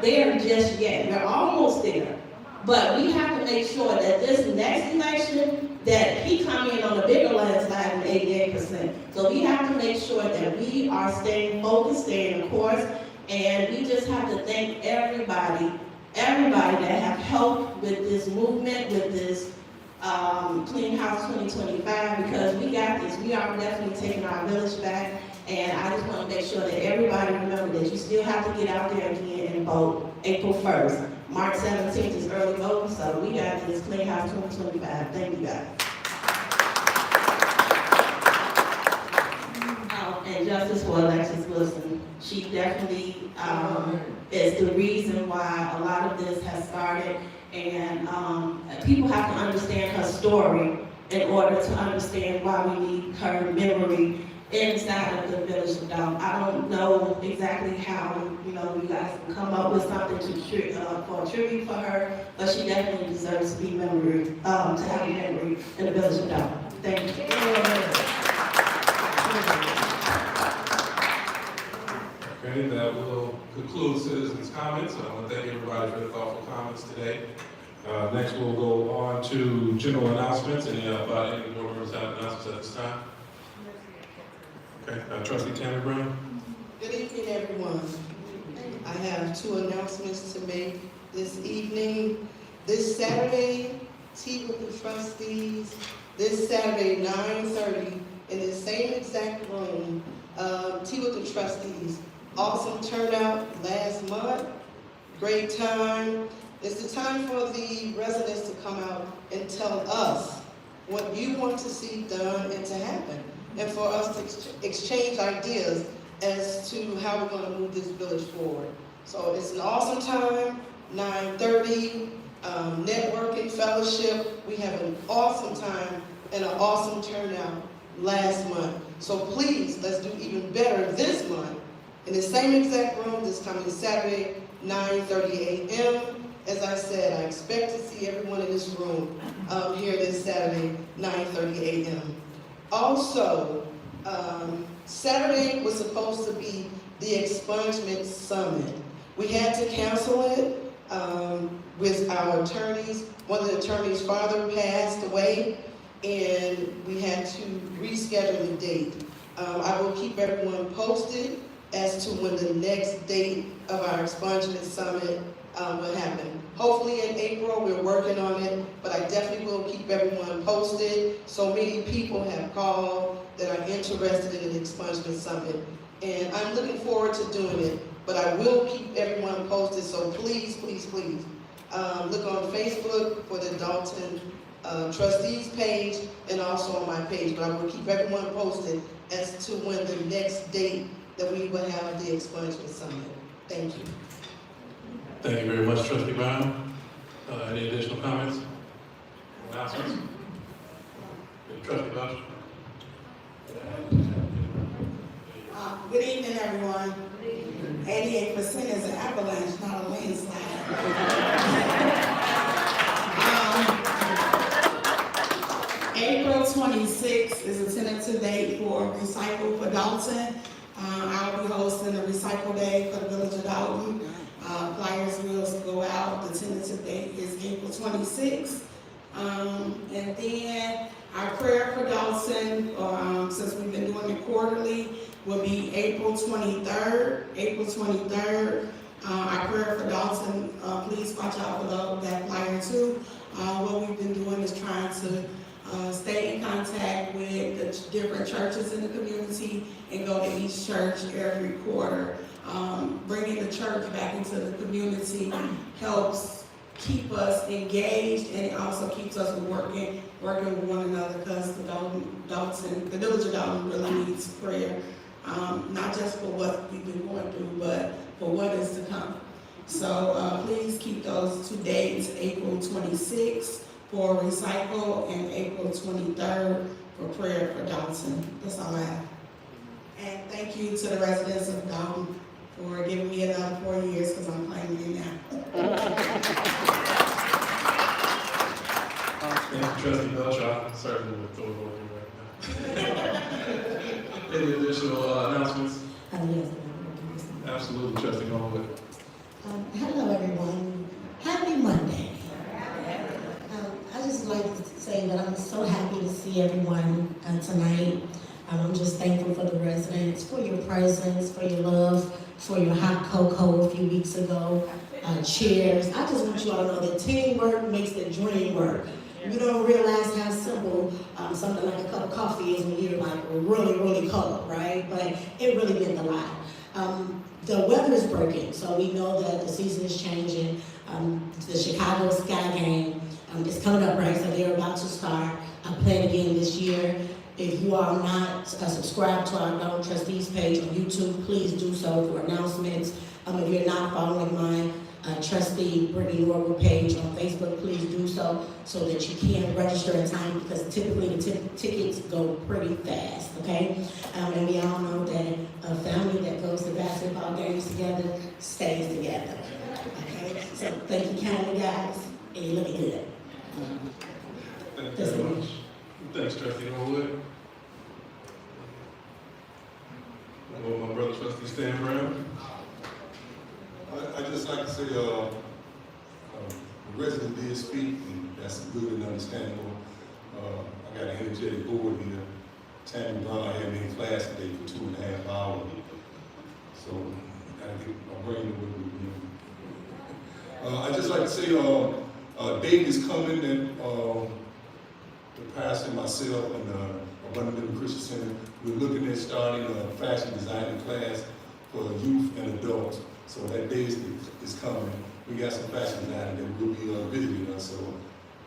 Speaker 10: there just yet. We're almost there. But we have to make sure that this next election, that he come in on a bigger landslide than 88%. So we have to make sure that we are staying focused, staying the course, and we just have to thank everybody that have helped with this movement, with this Clean House 2025, because we got this. We are definitely taking our village back, and I just want to make sure that everybody remember that you still have to get out there again and vote April 1st. March 17th is early voting, so we got this Clean House 2025. Thank you, guys. And justice for Alexis Wilson. She definitely is the reason why a lot of this has started, and people have to understand her story in order to understand why we need her memory inside of the Village of Dome. I don't know exactly how, you guys can come up with something for a tribute for her, but she definitely deserves to be to have a memory in the Village of Dome. Thank you.
Speaker 6: Okay, that will conclude citizens' comments. I want to thank everybody for their thoughtful comments today. Next, we'll go on to general announcements. Any board members have announcements at this time? Okay, Trustee Tammy Brown.
Speaker 7: Good evening, everyone. I have two announcements to make this evening. This Saturday, tea with the trustees. This Saturday, 9:30, in the same exact room, tea with the trustees. Awesome turnout last month. Great time. It's the time for the residents to come out and tell us what you want to see done and to happen, and for us to exchange ideas as to how we're going to move this village forward. So it's an awesome time, 9:30, networking, fellowship. We have an awesome time and an awesome turnout last month. So please, let's do even better this month in the same exact room this coming Saturday, 9:30 a.m. as I said, I expect to see everyone in this room here this Saturday, 9:30 a.m. Also, Saturday was supposed to be the expungement summit. We had to cancel it with our attorneys. One of the attorneys' father passed away, and we had to reschedule the date. I will keep everyone posted as to when the next date of our expungement summit will happen. Hopefully in April, we're working on it, but I definitely will keep everyone posted. So many people have called that are interested in an expungement summit, and I'm looking forward to doing it, but I will keep everyone posted, so please, please, please, look on Facebook for the Dalton trustees page and also on my page, but I will keep everyone posted as to when the next date that we will have the expungement summit. Thank you.
Speaker 6: Thank you very much, Trustee Brown. Any additional comments? Announcements? Trustee Belcher.
Speaker 9: Good evening, everyone. 88% is an avalanche, not a landslide. April 26th is a tentative date for Recycle for Dalton. I'll be hosting a Recycle Day for the Village of Dalton. Flyers will go out. The tentative date is April 26th. And then our prayer for Dalton, since we've been doing it quarterly, will be April 23rd. April 23rd. Our prayer for Dalton, please watch out for that flyer too. What we've been doing is trying to stay in contact with the different churches in the community and go to each church every quarter. Bringing the church back into the community helps keep us engaged, and it also keeps us working with one another, because the Village of Dalton really needs prayer, not just for what we've been going through, but for what is to come. So please keep those two dates, April 26th for Recycle and April 23rd for prayer for Dalton. That's all I have. And thank you to the residents of Dalton for giving me another 4 years, because I'm claiming it now.
Speaker 6: Thank you, Trustee Belcher. I certainly would throw it over you right now. Any additional announcements?
Speaker 12: Yes.
Speaker 6: Absolutely, Trustee Englewood.
Speaker 12: Hello, everyone. Happy Monday. I just like to say that I'm so happy to see everyone tonight. I'm just thankful for the residents, for your presence, for your love, for your hot cocoa a few weeks ago, cheers. I just want you all to know that teamwork makes the dream work. You don't realize how simple something like a cup of coffee is when you're like really, really cold, right? But it really meant a lot. The weather is breaking, so we know that the season is changing. The Chicago Sky game is coming up, right? So they're about to start playing again this year. If you are not subscribed to our Dalton Trustees page on YouTube, please do so for announcements. If you're not following my Trustee Brittany Norwood page on Facebook, please do so that you can register in time, because typically the tickets go pretty fast, okay? And we all know that a family that goes to basketball games together stays together, okay? So thank you kindly, guys, and you're looking good.
Speaker 6: Thank you very much. Thanks, Trustee Englewood. Well, my brother, Trustee Stan Brown.
Speaker 8: I just like to say, the resident did speak, and that's good and understandable. I got an energetic board here. Tammy Brown had me in class today for 2.5 hours. So I gotta get my brain with me. I just like to say, a date is coming that the pastor and myself and Abundant Christian Center, we're looking at starting a fashion designing class for youth and adults. So that day is coming. We got some fashion designers that will be visiting us, so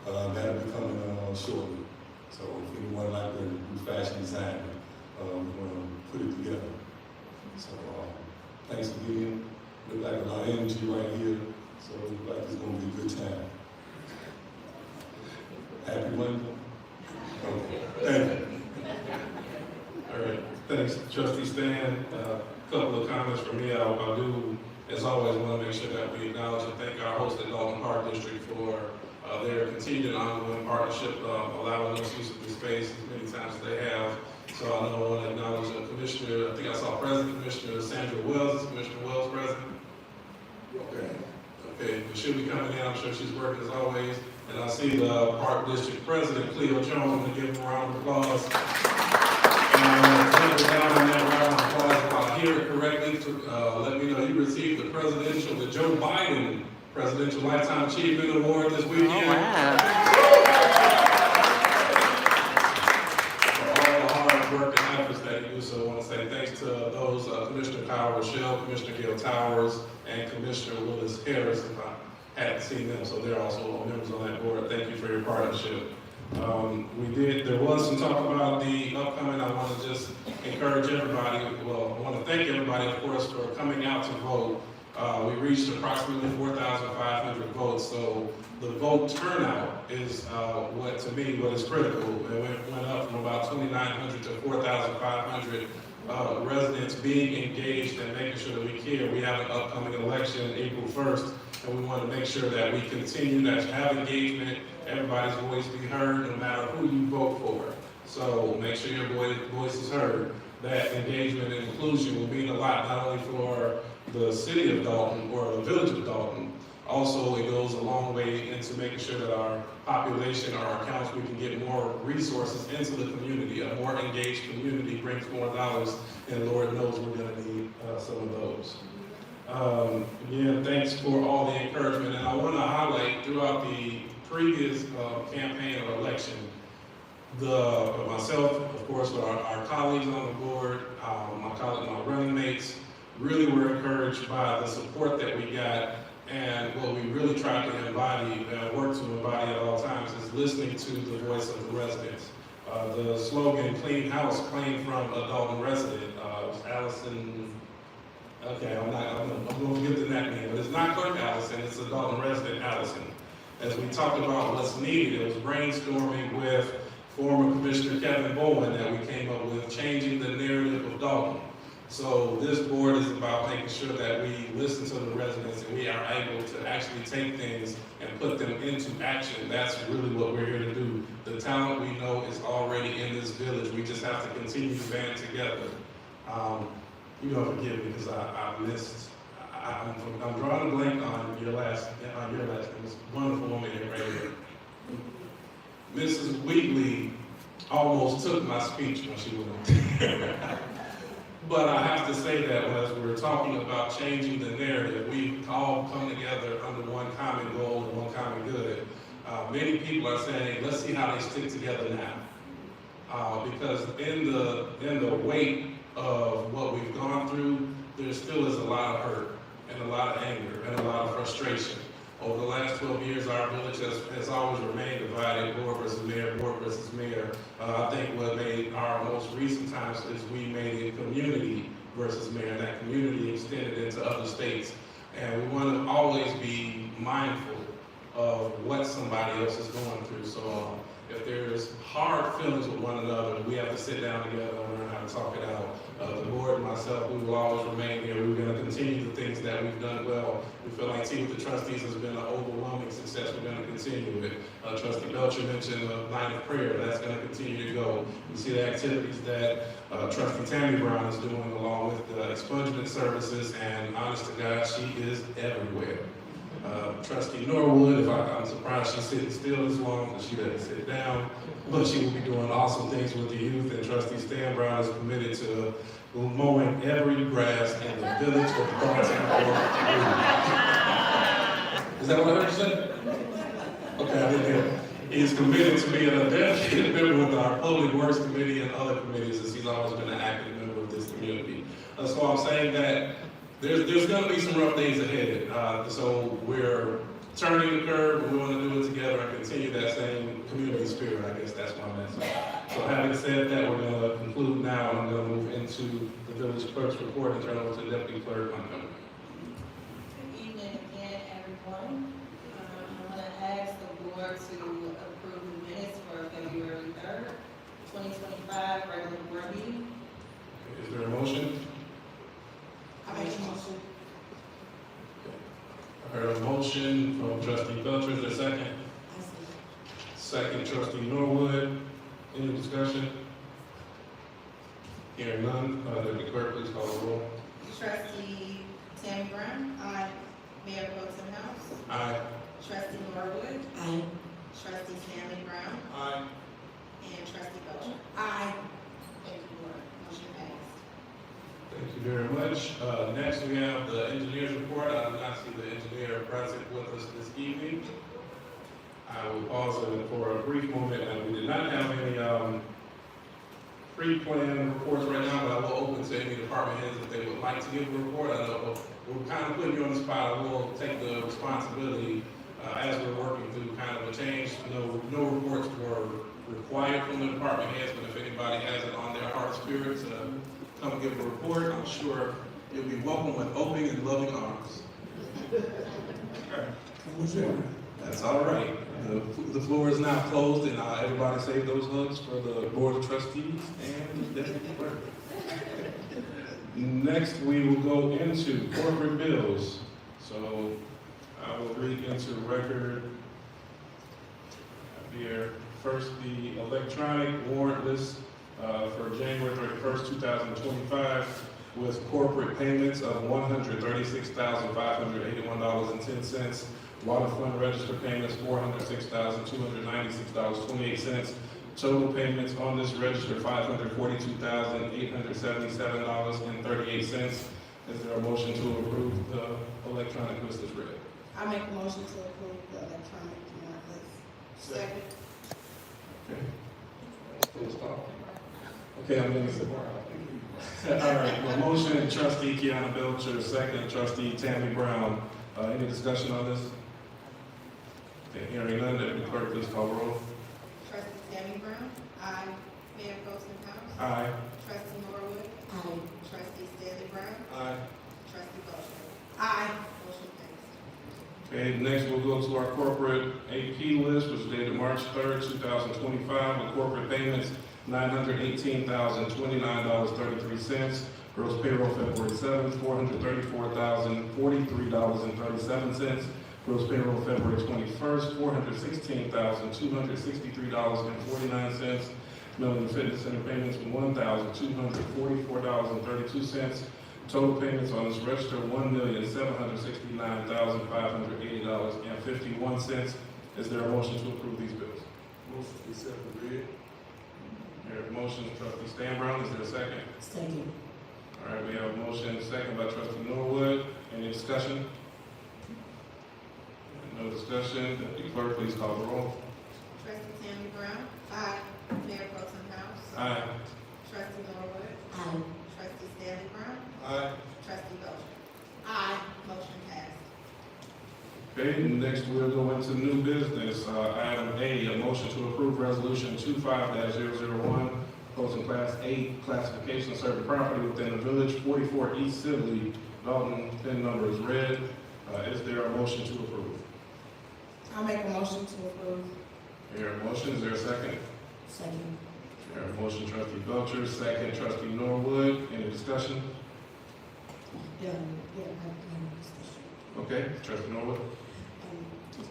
Speaker 8: that'll be coming shortly. So if anyone like to do fashion design, we're going to put it together. So thanks again. Look like a lot of energy right here, so it looks like it's going to be a good time. Happy Monday. Okay, thank you.
Speaker 6: All right, thanks, Trustee Stan. A couple of comments from me. I do As always, I want to make sure that we acknowledge and thank our host at Dalton Park District for their continued and ongoing partnership, allowing us use of this space as many times as they have. So I know I want to acknowledge Commissioner, I think I saw President Commissioner Sandra Wells. Is Commissioner Wells present? Okay. Okay, but she'll be coming in. I'm sure she's working as always. And I see the Park District President, Cleo Jones. I'm going to give him a round of applause. And I'm going to down on that round of applause. If I hear it correctly, let me know you received the Joe Biden Presidential Lifetime Achievement Award this weekend.
Speaker 1: Oh, wow.
Speaker 6: For all the hard work and efforts that you do. So I want to say thanks to those, Commissioner Kyle Rochelle, Commissioner Gail Towers, and Commissioner Willis Harris, if I hadn't seen them, so they're also members on that board. Thank you for your partnership. There was some talk about the upcoming. I want to just encourage everybody, well, I want to thank everybody, of course, for coming out to vote. We reached approximately 4,500 votes, so the vote turnout is what is critical. It went up from about 2,900 to 4,500 residents being engaged and making sure that we care. We have an upcoming election April 1st, and we want to make sure that we continue to have engagement, everybody's voice be heard, no matter who you vote for. So make sure your voice is heard. That engagement and inclusion will mean a lot, not only for the city of Dalton or the village of Dalton. Also, it goes a long way into making sure that our population, our counties, we can get more resources into the community. A more engaged community brings more dollars, and Lord knows we're going to need some of those. Again, thanks for all the encouragement, and I want to highlight throughout the previous campaign or election, myself, of course, our colleagues on the board, my running mates, really were encouraged by the support that we got, and what we really tried to embody, work to embody at all times, is listening to the voice of the residents. The slogan, Clean House, came from a Dalton resident, Allison. Okay, I'm going to give the that name, but it's not Clerk Allison, it's a Dalton resident, Allison. As we talked about what's needed, it was brainstorming with former Commissioner Kevin Bowen that we came up with, changing the narrative of Dalton. So this board is about making sure that we listen to the residents and we are able to actually take things and put them into action. That's really what we're here to do. The talent we know is already in this village. We just have to continue to band together. You don't forgive me because I missed. I'm drawing a blank on your last name. This wonderful woman here right here. Mrs. Wheatley almost took my speech when she went on. But I have to say that as we're talking about changing the narrative, we've all come together under one common goal and one common good. Many people are saying, let's see how they stick together now. Because in the weight of what we've gone through, there still is a lot of hurt and a lot of anger and a lot of frustration. Over the last 12 years, our village has always remained divided, board versus mayor. I think what made our most recent times is we made it community versus mayor, and that community extended into other states. And we want to always be mindful of what somebody else is going through. So if there's hard feelings with one another, we have to sit down together and learn how to talk it out. The board and myself, we will always remain here. We're going to continue the things that we've done well. We feel like Tea with the Trustees has been an overwhelming success. We're going to continue it. Trustee Belcher mentioned the night of prayer. That's going to continue to go. We see the activities that Trustee Tammy Brown is doing along with the expungement services, and honest to God, she is everywhere. Trustee Norwood, I'm surprised she's sitting still this long because she doesn't sit down, but she will be doing awesome things with the youth, and Trustee Stan Brown is committed to mowing every grass in the village of Baltimore. Is that what I heard you say? Okay, I didn't hear it. He's committed to being a dedicated member with our Public Works Committee and other committees, as he's always been an active member of this community. So I'm saying that there's going to be some rough days ahead. So we're turning the curve, and we want to do it together and continue that same community spirit. I guess that's my message. So having said that, we're going to conclude now, and I'm going to move into the village clerk's report and turn over to Deputy Clerk Montgomery.
Speaker 15: Good evening again, everyone. I'm going to ask the board to approve the minutes for February 3rd, 2025, regular board meeting.
Speaker 6: Is there a motion?
Speaker 9: I make a motion.
Speaker 6: motion from trustee Belcher, is there a second? Second, trustee Norwood. Any discussion? Hearing none, the clerk, please call the roll.
Speaker 15: Trustee Tammy Brown? Aye. Mayor Pro Tem House?
Speaker 6: Aye.
Speaker 15: Trustee Norwood?
Speaker 12: Aye.
Speaker 15: Trustee Stanley Brown?
Speaker 6: Aye.
Speaker 15: And trustee Belcher?
Speaker 2: Aye.
Speaker 15: Thank you, Board. Motion passed.
Speaker 6: Thank you very much. Next, we have the engineer's report. I do not see the engineer present with us this evening. I will pause it for a brief moment, and we did not have any pre-planned reports right now, but I will open to any department heads if they would like to give a report. I know we're kind of putting you on the spot. I will take the responsibility as we're working through kind of a change. No reports were required from the department heads, but if anybody has it on their heart spirit to come give a report, I'm sure you'll be welcome with open and loving arms. That's all right. The floor is now closed, and everybody save those hugs for the board of trustees and the deputy clerk. Next, we will go into corporate bills. So I will read into record here. First, the electronic warrant list for January 31st, 2025, with corporate payments of $136,581.10. Water fund register payments, $406,296.28. Total payments on this register, $542,877.38. Is there a motion to approve the electronic list as read?
Speaker 2: I make a motion to approve the electronic warrant list. Second.
Speaker 6: Okay. Full stop. Okay, I'm going to support. All right, well, motion, trustee Kiana Belcher, second, trustee Tammy Brown. Any discussion on this? Okay, hearing none, deputy clerk, please call roll.
Speaker 15: Trustee Tammy Brown? Aye. Mayor Pro Tem House?
Speaker 6: Aye.
Speaker 15: Trustee Norwood?
Speaker 12: Aye.
Speaker 15: Trustee Stanley Brown?
Speaker 6: Aye.
Speaker 15: Trustee Belcher?
Speaker 2: Aye.
Speaker 15: Motion passed.
Speaker 6: Okay, next we'll go to our corporate AP list, which is dated March 3rd, 2025, with corporate payments, $918,029.33. Gross payroll February 7th, $434,043.37. Gross payroll February 21st, $416,263.49. Million Fitness Center payments, $1,244.32. Total payments on this register, $1,769,580.51. Is there a motion to approve these bills?
Speaker 8: Motion to accept the bid.
Speaker 6: There are motions, trustee Stan Brown, is there a second?
Speaker 12: Second.
Speaker 6: All right, we have a motion, second by trustee Norwood. Any discussion? No discussion. Deputy clerk, please call the roll.
Speaker 15: Trustee Tammy Brown? Aye. Mayor Pro Tem House?
Speaker 6: Aye.
Speaker 15: Trustee Norwood?
Speaker 12: Aye.
Speaker 15: Trustee Stanley Brown?
Speaker 6: Aye.
Speaker 15: Trustee Belcher?
Speaker 2: Aye.
Speaker 15: Motion passed.
Speaker 6: Okay, next we'll go into new business. Item A, a motion to approve resolution 25-001, posting class 8 classification of certain property within the village, 44 East Sibley. Dalton, PIN number is red. Is there a motion to approve?
Speaker 2: I make a motion to approve.
Speaker 6: There are motions, is there a second?
Speaker 12: Second.
Speaker 6: There are motion, trustee Belcher, second, trustee Norwood. Any discussion? Okay, trustee Norwood.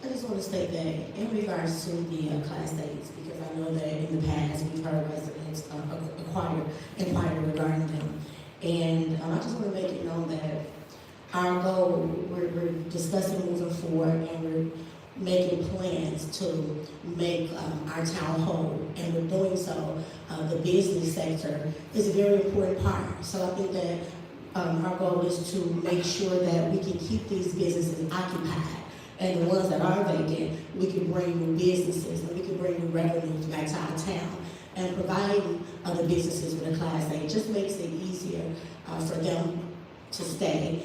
Speaker 12: I just want to state that in regards to the Class 8s, because I know that in the past we've heard residents inquire regarding them. And I just want to make it known that our goal, we're discussing moving forward and we're making plans to make our town whole. And we're doing so, the business sector is a very important part. So I think that our goal is to make sure that we can keep these businesses occupied. And the ones that are vacant, we can bring new businesses and we can bring new revenues back to our town. And providing other businesses with a Class A just makes it easier for them to stay,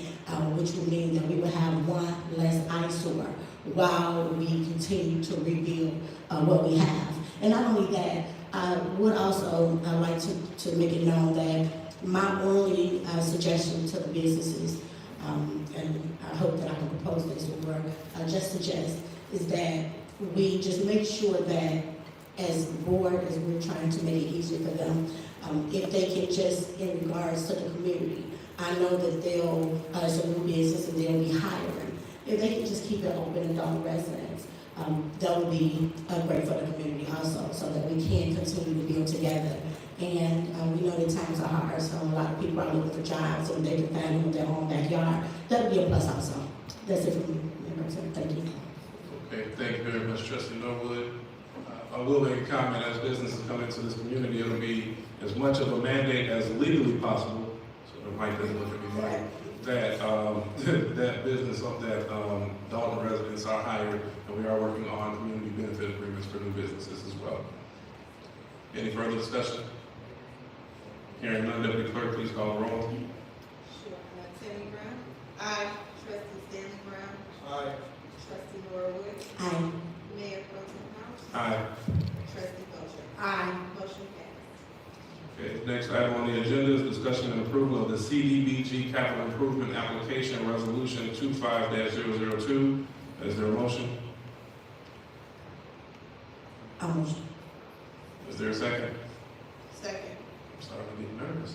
Speaker 12: which would mean that we would have one less eyesore while we continue to rebuild what we have. And not only that, I would also like to make it known that my only suggestion to the businesses, and I hope that I can propose this or just suggest, is that we just make sure that as the board, as we're trying to make it easier for them, if they can just, in regards to the community, I know that they'll, as a new business, and they'll be hiring. if they can just keep it open and Dalton residents, that would be great for the community also, so that we can continue to build together. And we know that times are hard, so a lot of people are looking for jobs, and they can find them in their own backyard. That would be a plus also. That's it for me. Thank you.
Speaker 6: Okay, thank you very much, Trustee Norwood. I will make a comment, as businesses come into this community, it'll be as much of a mandate as legally possible, so the mic doesn't look at me funny, that, that business of that, Dalton residents are hired, and we are working on community benefit agreements for new businesses as well. Any further discussion? Hearing none, Deputy Clerk, please call the roll.
Speaker 15: Sure. Tammy Brown? Aye. Trustee Stanley Brown?
Speaker 8: Aye.
Speaker 15: Trustee Norwood?
Speaker 12: Aye.
Speaker 15: Mayor Pro Tem House?
Speaker 6: Aye.
Speaker 15: Trustee Belcher?
Speaker 11: Aye.
Speaker 15: Motion passed.
Speaker 6: Okay, next item on the agenda is discussion and approval of the CDBG Capital Improvement Application Resolution 25-002. Is there a motion?
Speaker 12: Motion.
Speaker 6: Is there a second?
Speaker 15: Second.
Speaker 6: I'm sorry, I'm getting nervous.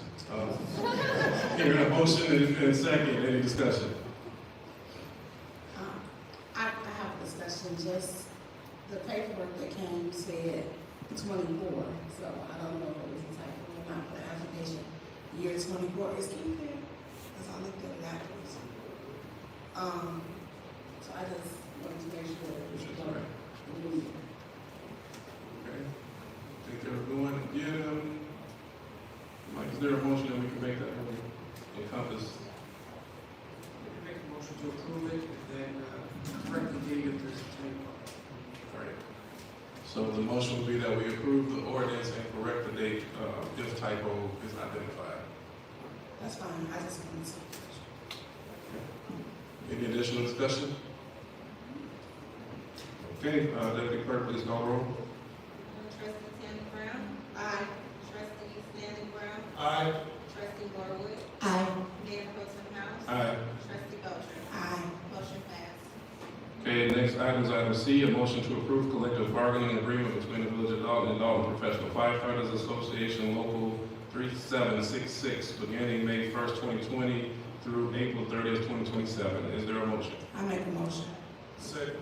Speaker 6: Hearing a motion and second, any discussion?
Speaker 11: I have a discussion, just the paperwork that came said 24, so I don't know if it was a typo or not for the application. Year 24 is in there, because I looked at it afterwards. So I just wanted to make sure it was correct.
Speaker 6: Okay. Think they're going to get them. Mike, is there a motion that we can make that really encompass?
Speaker 16: Make a motion to approve it, and then correct the date if there's a typo.
Speaker 6: All right. So the motion would be that we approve the ordinance and correct the date if typo is identified.
Speaker 11: That's fine, I just wanted to.
Speaker 6: Any additional discussion? Okay, Deputy Clerk, please call the roll.
Speaker 15: Trustee Tammy Brown? Aye. Trustee Stanley Brown?
Speaker 8: Aye.
Speaker 15: Trustee Norwood?
Speaker 12: Aye.
Speaker 15: Mayor Pro Tem House?
Speaker 6: Aye.
Speaker 15: Trustee Belcher?
Speaker 11: Aye.
Speaker 15: Motion passed.
Speaker 6: Okay, next item is item C, a motion to approve collective bargaining agreement between the Village of Dalton and Dalton Professional Firefighters Association Local 3766, beginning May 1st, 2020 through April 30th, 2027. Is there a motion?
Speaker 11: I make a motion.
Speaker 8: Second.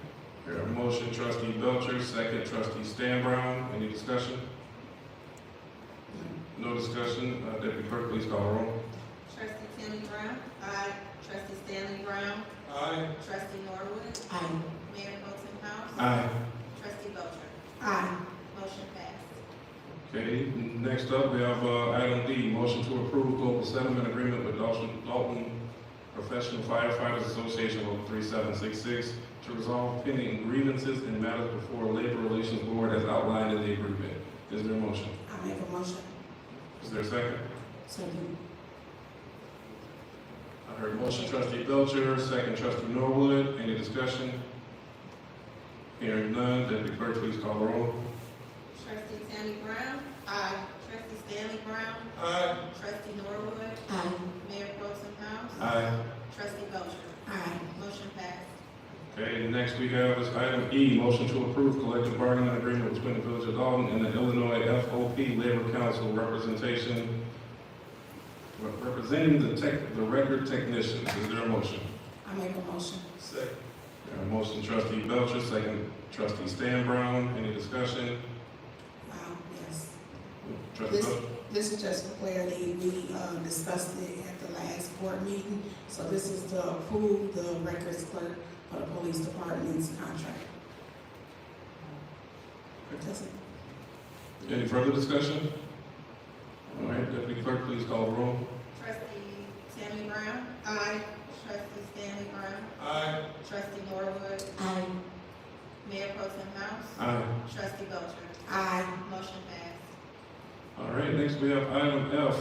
Speaker 6: Here, a motion, Trustee Belcher, second, Trustee Stan Brown. Any discussion? No discussion. Deputy Clerk, please call the roll.
Speaker 15: Trustee Tammy Brown? Aye. Trustee Stanley Brown?
Speaker 8: Aye.
Speaker 15: Trustee Norwood?
Speaker 12: Aye.
Speaker 15: Mayor Pro Tem House?
Speaker 6: Aye.
Speaker 15: Trustee Belcher?
Speaker 11: Aye.
Speaker 15: Motion passed.
Speaker 6: Okay, next up, we have item D, motion to approve global settlement agreement with Dalton Professional Firefighters Association Local 3766 to resolve pending grievances and matters before Labor Relations Board as outlined in the agreement. Is there a motion?
Speaker 11: I make a motion.
Speaker 6: Is there a second?
Speaker 12: Second.
Speaker 6: I heard motion, Trustee Belcher, second, Trustee Norwood. Any discussion? Hearing none, Deputy Clerk, please call the roll.
Speaker 15: Trustee Tammy Brown? Aye. Trustee Stanley Brown?
Speaker 8: Aye.
Speaker 15: Trustee Norwood?
Speaker 12: Aye.
Speaker 15: Mayor Pro Tem House?
Speaker 6: Aye.
Speaker 15: Trustee Belcher?
Speaker 11: Aye.
Speaker 15: Motion passed.
Speaker 6: Okay, next we have is item E, motion to approve collective bargaining agreement between the Village of Dalton and the Illinois FOP Labor Council representing the record technicians. Is there a motion?
Speaker 11: I make a motion.
Speaker 8: Second.
Speaker 6: There a motion, Trustee Belcher, second, Trustee Stan Brown. Any discussion?
Speaker 11: Yes.
Speaker 6: Trustee Belcher?
Speaker 11: This is just for clarity. We discussed it at the last board meeting. So this is to approve the records clerk for the police department's contract. That's it.
Speaker 6: Any further discussion? All right, Deputy Clerk, please call the roll.
Speaker 15: Trustee Tammy Brown? Aye. Trustee Stanley Brown?
Speaker 8: Aye.
Speaker 15: Trustee Norwood?
Speaker 12: Aye.
Speaker 15: Mayor Pro Tem House?
Speaker 6: Aye.
Speaker 15: Trustee Belcher?
Speaker 11: Aye.
Speaker 15: Motion passed.
Speaker 6: All right, next we have item F,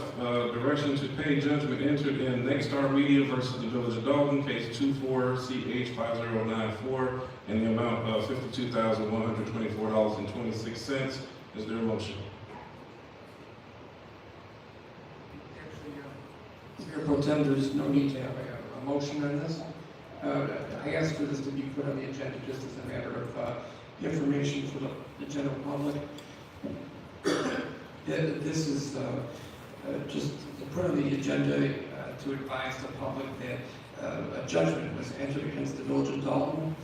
Speaker 6: direction to pay judgment entered in Nexstar Media versus the Village of Dalton, case 24CH5094, in the amount of $52,124.26. Is there a motion?
Speaker 16: Mayor Pro Tem, there's no need to have a motion on this. I asked for this to be put on the agenda just as a matter of information for the general public. This is just to put on the agenda to advise the public that a judgment was entered against the Village of Dalton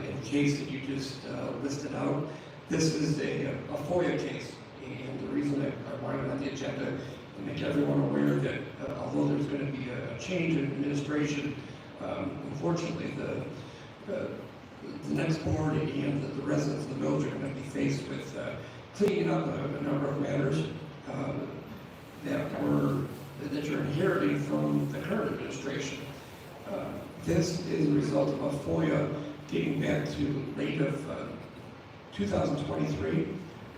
Speaker 16: in the case that you just listed out. This is a FOIA case, and the reason I wanted it on the agenda to make everyone aware that although there's going to be a change in administration, unfortunately the next board and the residents of the village are going to be faced with cleaning up a number of matters that you're inheriting from the current administration. This is a result of a FOIA dating back to late of 2023,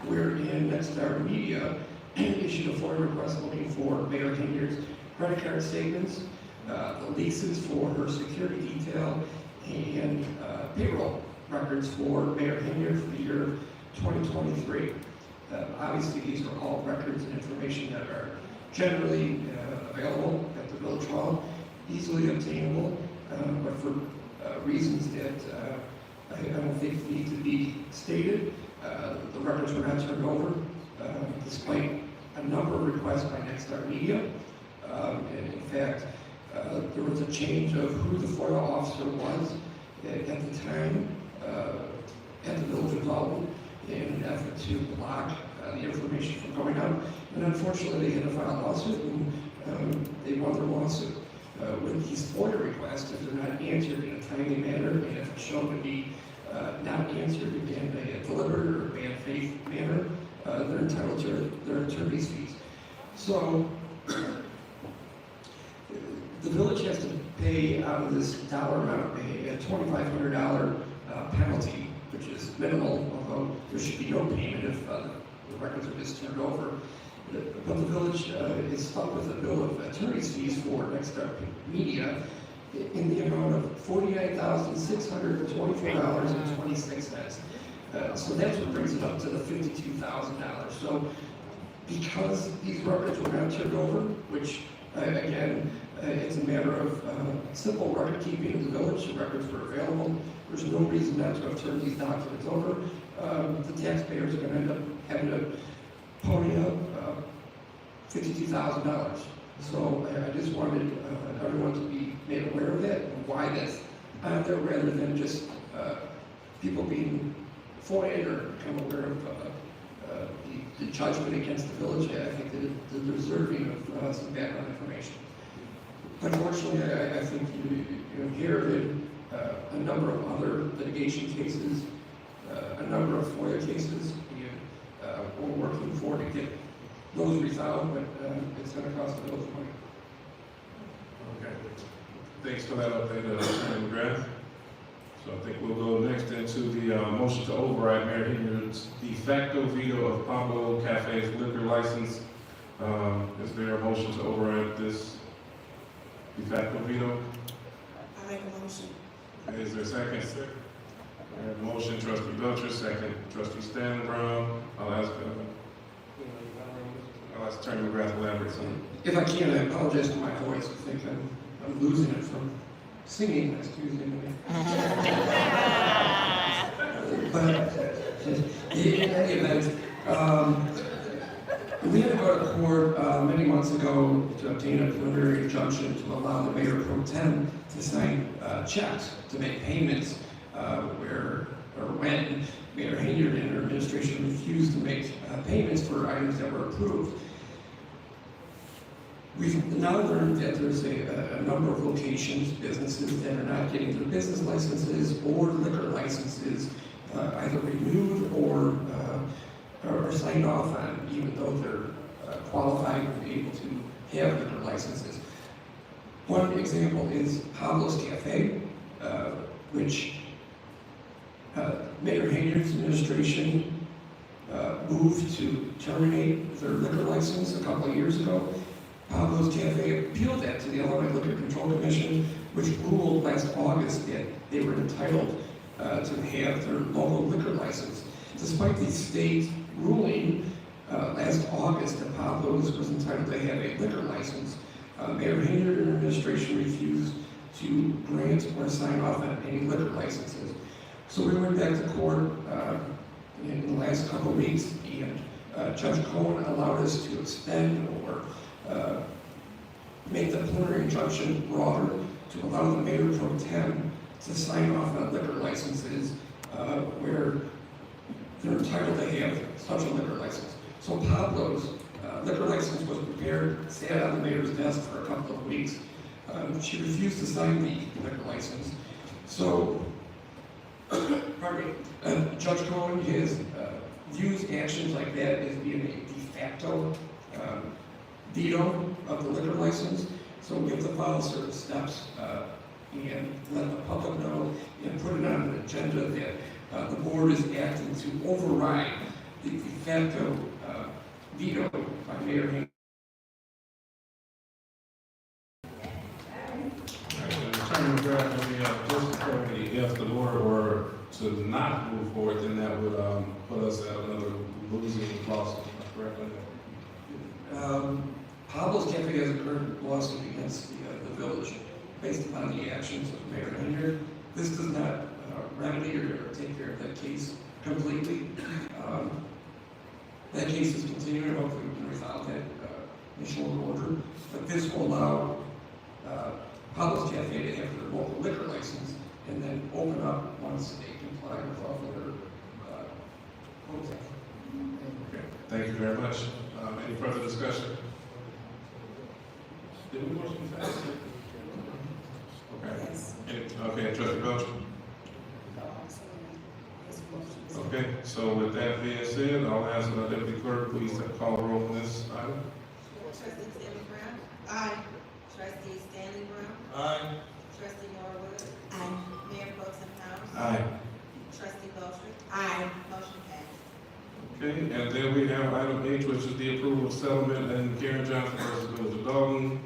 Speaker 16: wherein Nexstar Media issued a FOIA request looking for Mayor Hinyard's credit card statements, the leases for her security detail, and payroll records for Mayor Hinyard for the year 2023. Obviously, these are all records and information that are generally available at the village hall, easily obtainable, but for reasons that I don't think need to be stated, the records were not turned over, despite a number of requests by Nexstar Media. And in fact, there was a change of who the FOIA officer was at the time at the Village of Dalton in an effort to block the information from going out. And unfortunately, they had to file a lawsuit, and they won their lawsuit. With these FOIA requests, if they're not answered in a timely manner, and if it's shown to be not answered in a deliberate or bad faith manner, they're entitled to their attorney's fees. So, the village has to pay out of this dollar amount a $2,500 penalty, which is minimal, although there should be no payment if the records are just turned over. But the village is stuck with a bill of attorney's fees for Nexstar Media in the amount of $49,624.26. So that's what brings it up to the $52,000. So because these records were not turned over, which again, it's a matter of simple record keeping in the village, the records were available. There's no reason not to have turned these documents over. The taxpayers are going to end up having to pony up $52,000. So I just wanted everyone to be made aware of that and why that's out there, rather than just people being FOIA'd or become aware of the judgment against the village. I think that they're deserving of some background information. Unfortunately, I think you inherited a number of other litigation cases, a number of FOIA cases. We're working for to get those resolved, but it's going to cost the village money.
Speaker 6: Okay. Thanks for that update, Attorney McGrath. So I think we'll go next into the motion to override Mayor Hinyard's de facto veto of Pablo Cafe's liquor license. Is there a motion to override this de facto veto?
Speaker 9: I make a motion.
Speaker 6: Is there a second? I have a motion, Trustee Belcher, second, Trustee Stanley Brown. I'll ask Attorney McGrath to elaborate some.
Speaker 16: If I can, I apologize for my voice. I think I'm losing it from singing last Tuesday night. But in any event, we had to go to court many months ago to obtain a preliminary injunction to allow the mayor pro tem to sign checks to make payments when Mayor Hinyard and her administration refused to make payments for items that were approved. We've now learned that there's a number of locations, businesses that are not getting their business licenses or liquor licenses either renewed or signed off on, even though they're qualified and able to have liquor licenses. One example is Pablo's Cafe, which Mayor Hinyard's administration moved to terminate their liquor license a couple of years ago. Pablo's Cafe appealed that to the Illinois Liquor Control Commission, which ruled last August that they were entitled to have their local liquor license. Despite the state ruling last August that Pablo's was entitled to have a liquor license, Mayor Hinyard and her administration refused to grant or sign off on any liquor licenses. So we went back to court in the last couple of weeks, and Judge Cohen allowed us to extend or make the preliminary injunction broader to allow the mayor pro tem to sign off on liquor licenses where they're entitled to have such a liquor license. So Pablo's liquor license was prepared, sat on the mayor's desk for a couple of weeks. She refused to sign the liquor license. So, pardon me, Judge Cohen has views actions like that as being a de facto veto of the liquor license. So we have to follow certain steps and let the public know and put it on an agenda that the board is acting to override the de facto veto by Mayor Hinckley.
Speaker 6: If the board were to not move forward, then that would put us at another losing lawsuit, correct?
Speaker 16: Pablo's Cafe has a current lawsuit against the village based upon the actions of Mayor Hinckley. This does not remedy or take care of that case completely. That case is continuing. Hopefully we can resolve that initial order. But this will allow Pablo's Cafe to have their local liquor license and then open up once they comply with all of their rules.
Speaker 6: Okay, thank you very much. Any further discussion? Did we motion to pass? Okay. Okay, Trustee Belcher. Okay, so with that being said, I'll ask our Deputy Clerk, please call the roll on this item.
Speaker 15: Trustee Stanley Brown? Aye. Trustee Stanley Brown?
Speaker 6: Aye.
Speaker 15: Trustee Norwood? Aye. Mayor Pro Tem House?
Speaker 6: Aye.
Speaker 15: Trustee Belcher? Aye. Motion passed.
Speaker 6: Okay, and then we have item H, which is the approval of settlement and Karen Johnson versus Village of Dalton.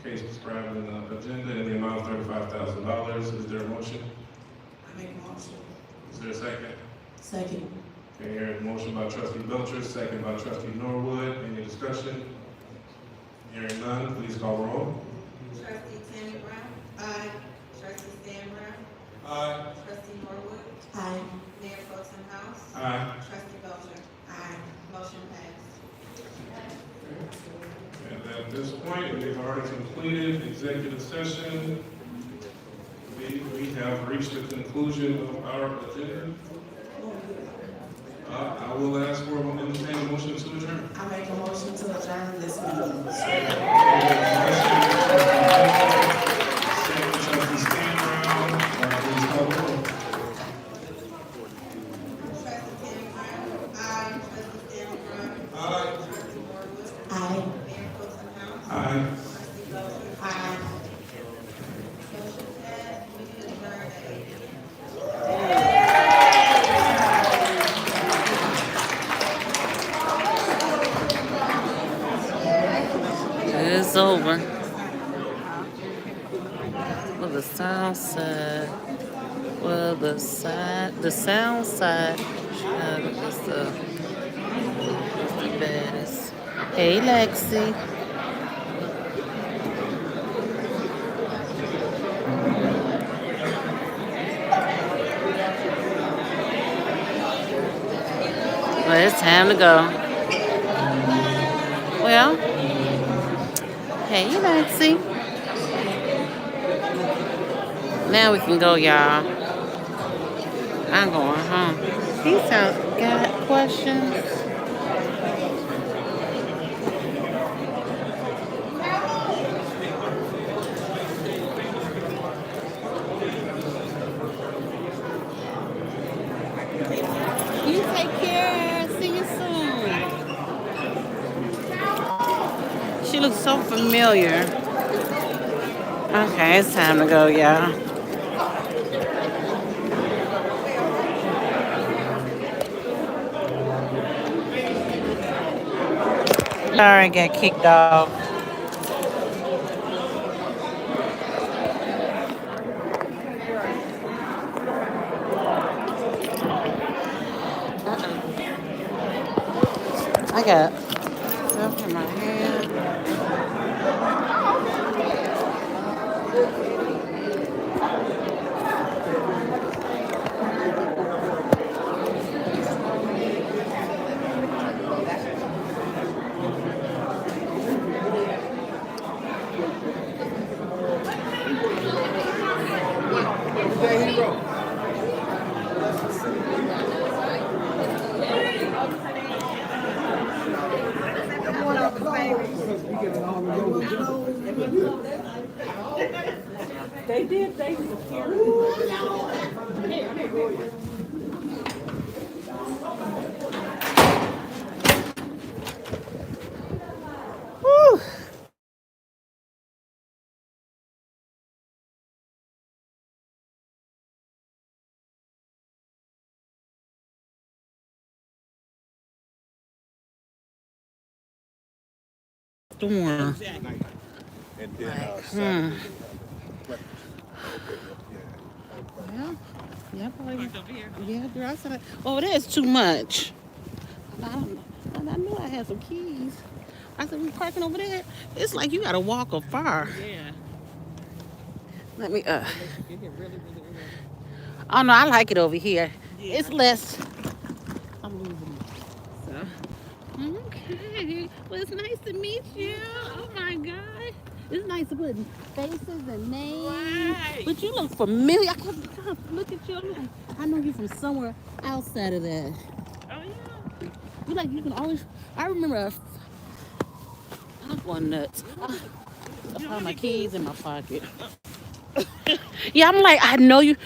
Speaker 6: Case described in the agenda in the amount of $35,000. Is there a motion?
Speaker 9: I make a motion.
Speaker 6: Is there a second?
Speaker 9: Second.
Speaker 6: Okay, here is a motion by Trustee Belcher, second by Trustee Norwood. Any discussion? Hearing none, please call roll.
Speaker 15: Trustee Tammy Brown? Aye. Trustee Stan Brown?
Speaker 6: Aye.
Speaker 15: Trustee Norwood?
Speaker 9: Aye.
Speaker 15: Mayor Pro Tem House?
Speaker 6: Aye.
Speaker 15: Trustee Belcher? Aye. Motion passed.
Speaker 6: And at this point, we've already completed executive session. We have reached the conclusion of our agenda. I will ask for a motion to adjourn.
Speaker 9: I make a motion to adjourn this meeting.
Speaker 6: Trustee Stan Brown, please call the roll.
Speaker 15: Trustee Tammy Brown? Aye. Trustee Stanley Brown?
Speaker 6: Aye.
Speaker 15: Trustee Norwood?
Speaker 9: Aye.
Speaker 15: Mayor Pro Tem House?
Speaker 6: Aye.
Speaker 15: Trustee Belcher?
Speaker 9: Aye.
Speaker 15: Motion passed. We can adjourn at 8 p.m.
Speaker 1: It's over. Well, the sound side. Well, the sound side. Is the baddest. Hey, Lexi. Well, it's time to go. Well, hey, Lexi. Now we can go, y'all. I'm going home. Peace out. Got questions? You take care. See you soon. She looks so familiar. Okay, it's time to go, y'all. Sorry, I got kicked off. I got stuff in my hand.
Speaker 2: did say you were here.
Speaker 1: Whew. Storm.
Speaker 5: And then
Speaker 1: Like,
Speaker 5: Saturday,
Speaker 1: Well, yeah, boy. Yeah, girl. I said, oh, that's too much. I knew I had some keys. I said, we parking over there. It's like you gotta walk afar.
Speaker 2: Yeah.
Speaker 1: Let me,
Speaker 2: It get really, really early.
Speaker 1: oh no, I like it over here.
Speaker 2: Yeah.
Speaker 1: It's less. I'm losing it. So, okay. Well, it's nice to meet you. Oh my God. It's nice to put faces and names.
Speaker 2: Right.
Speaker 1: But you look familiar. I kept trying to look at you. I'm like, I know you from somewhere outside of that.
Speaker 2: Oh yeah.
Speaker 1: You like, you can always, I remember, I'm going nuts. I found my keys in my pocket. Yeah, I'm like, I know you.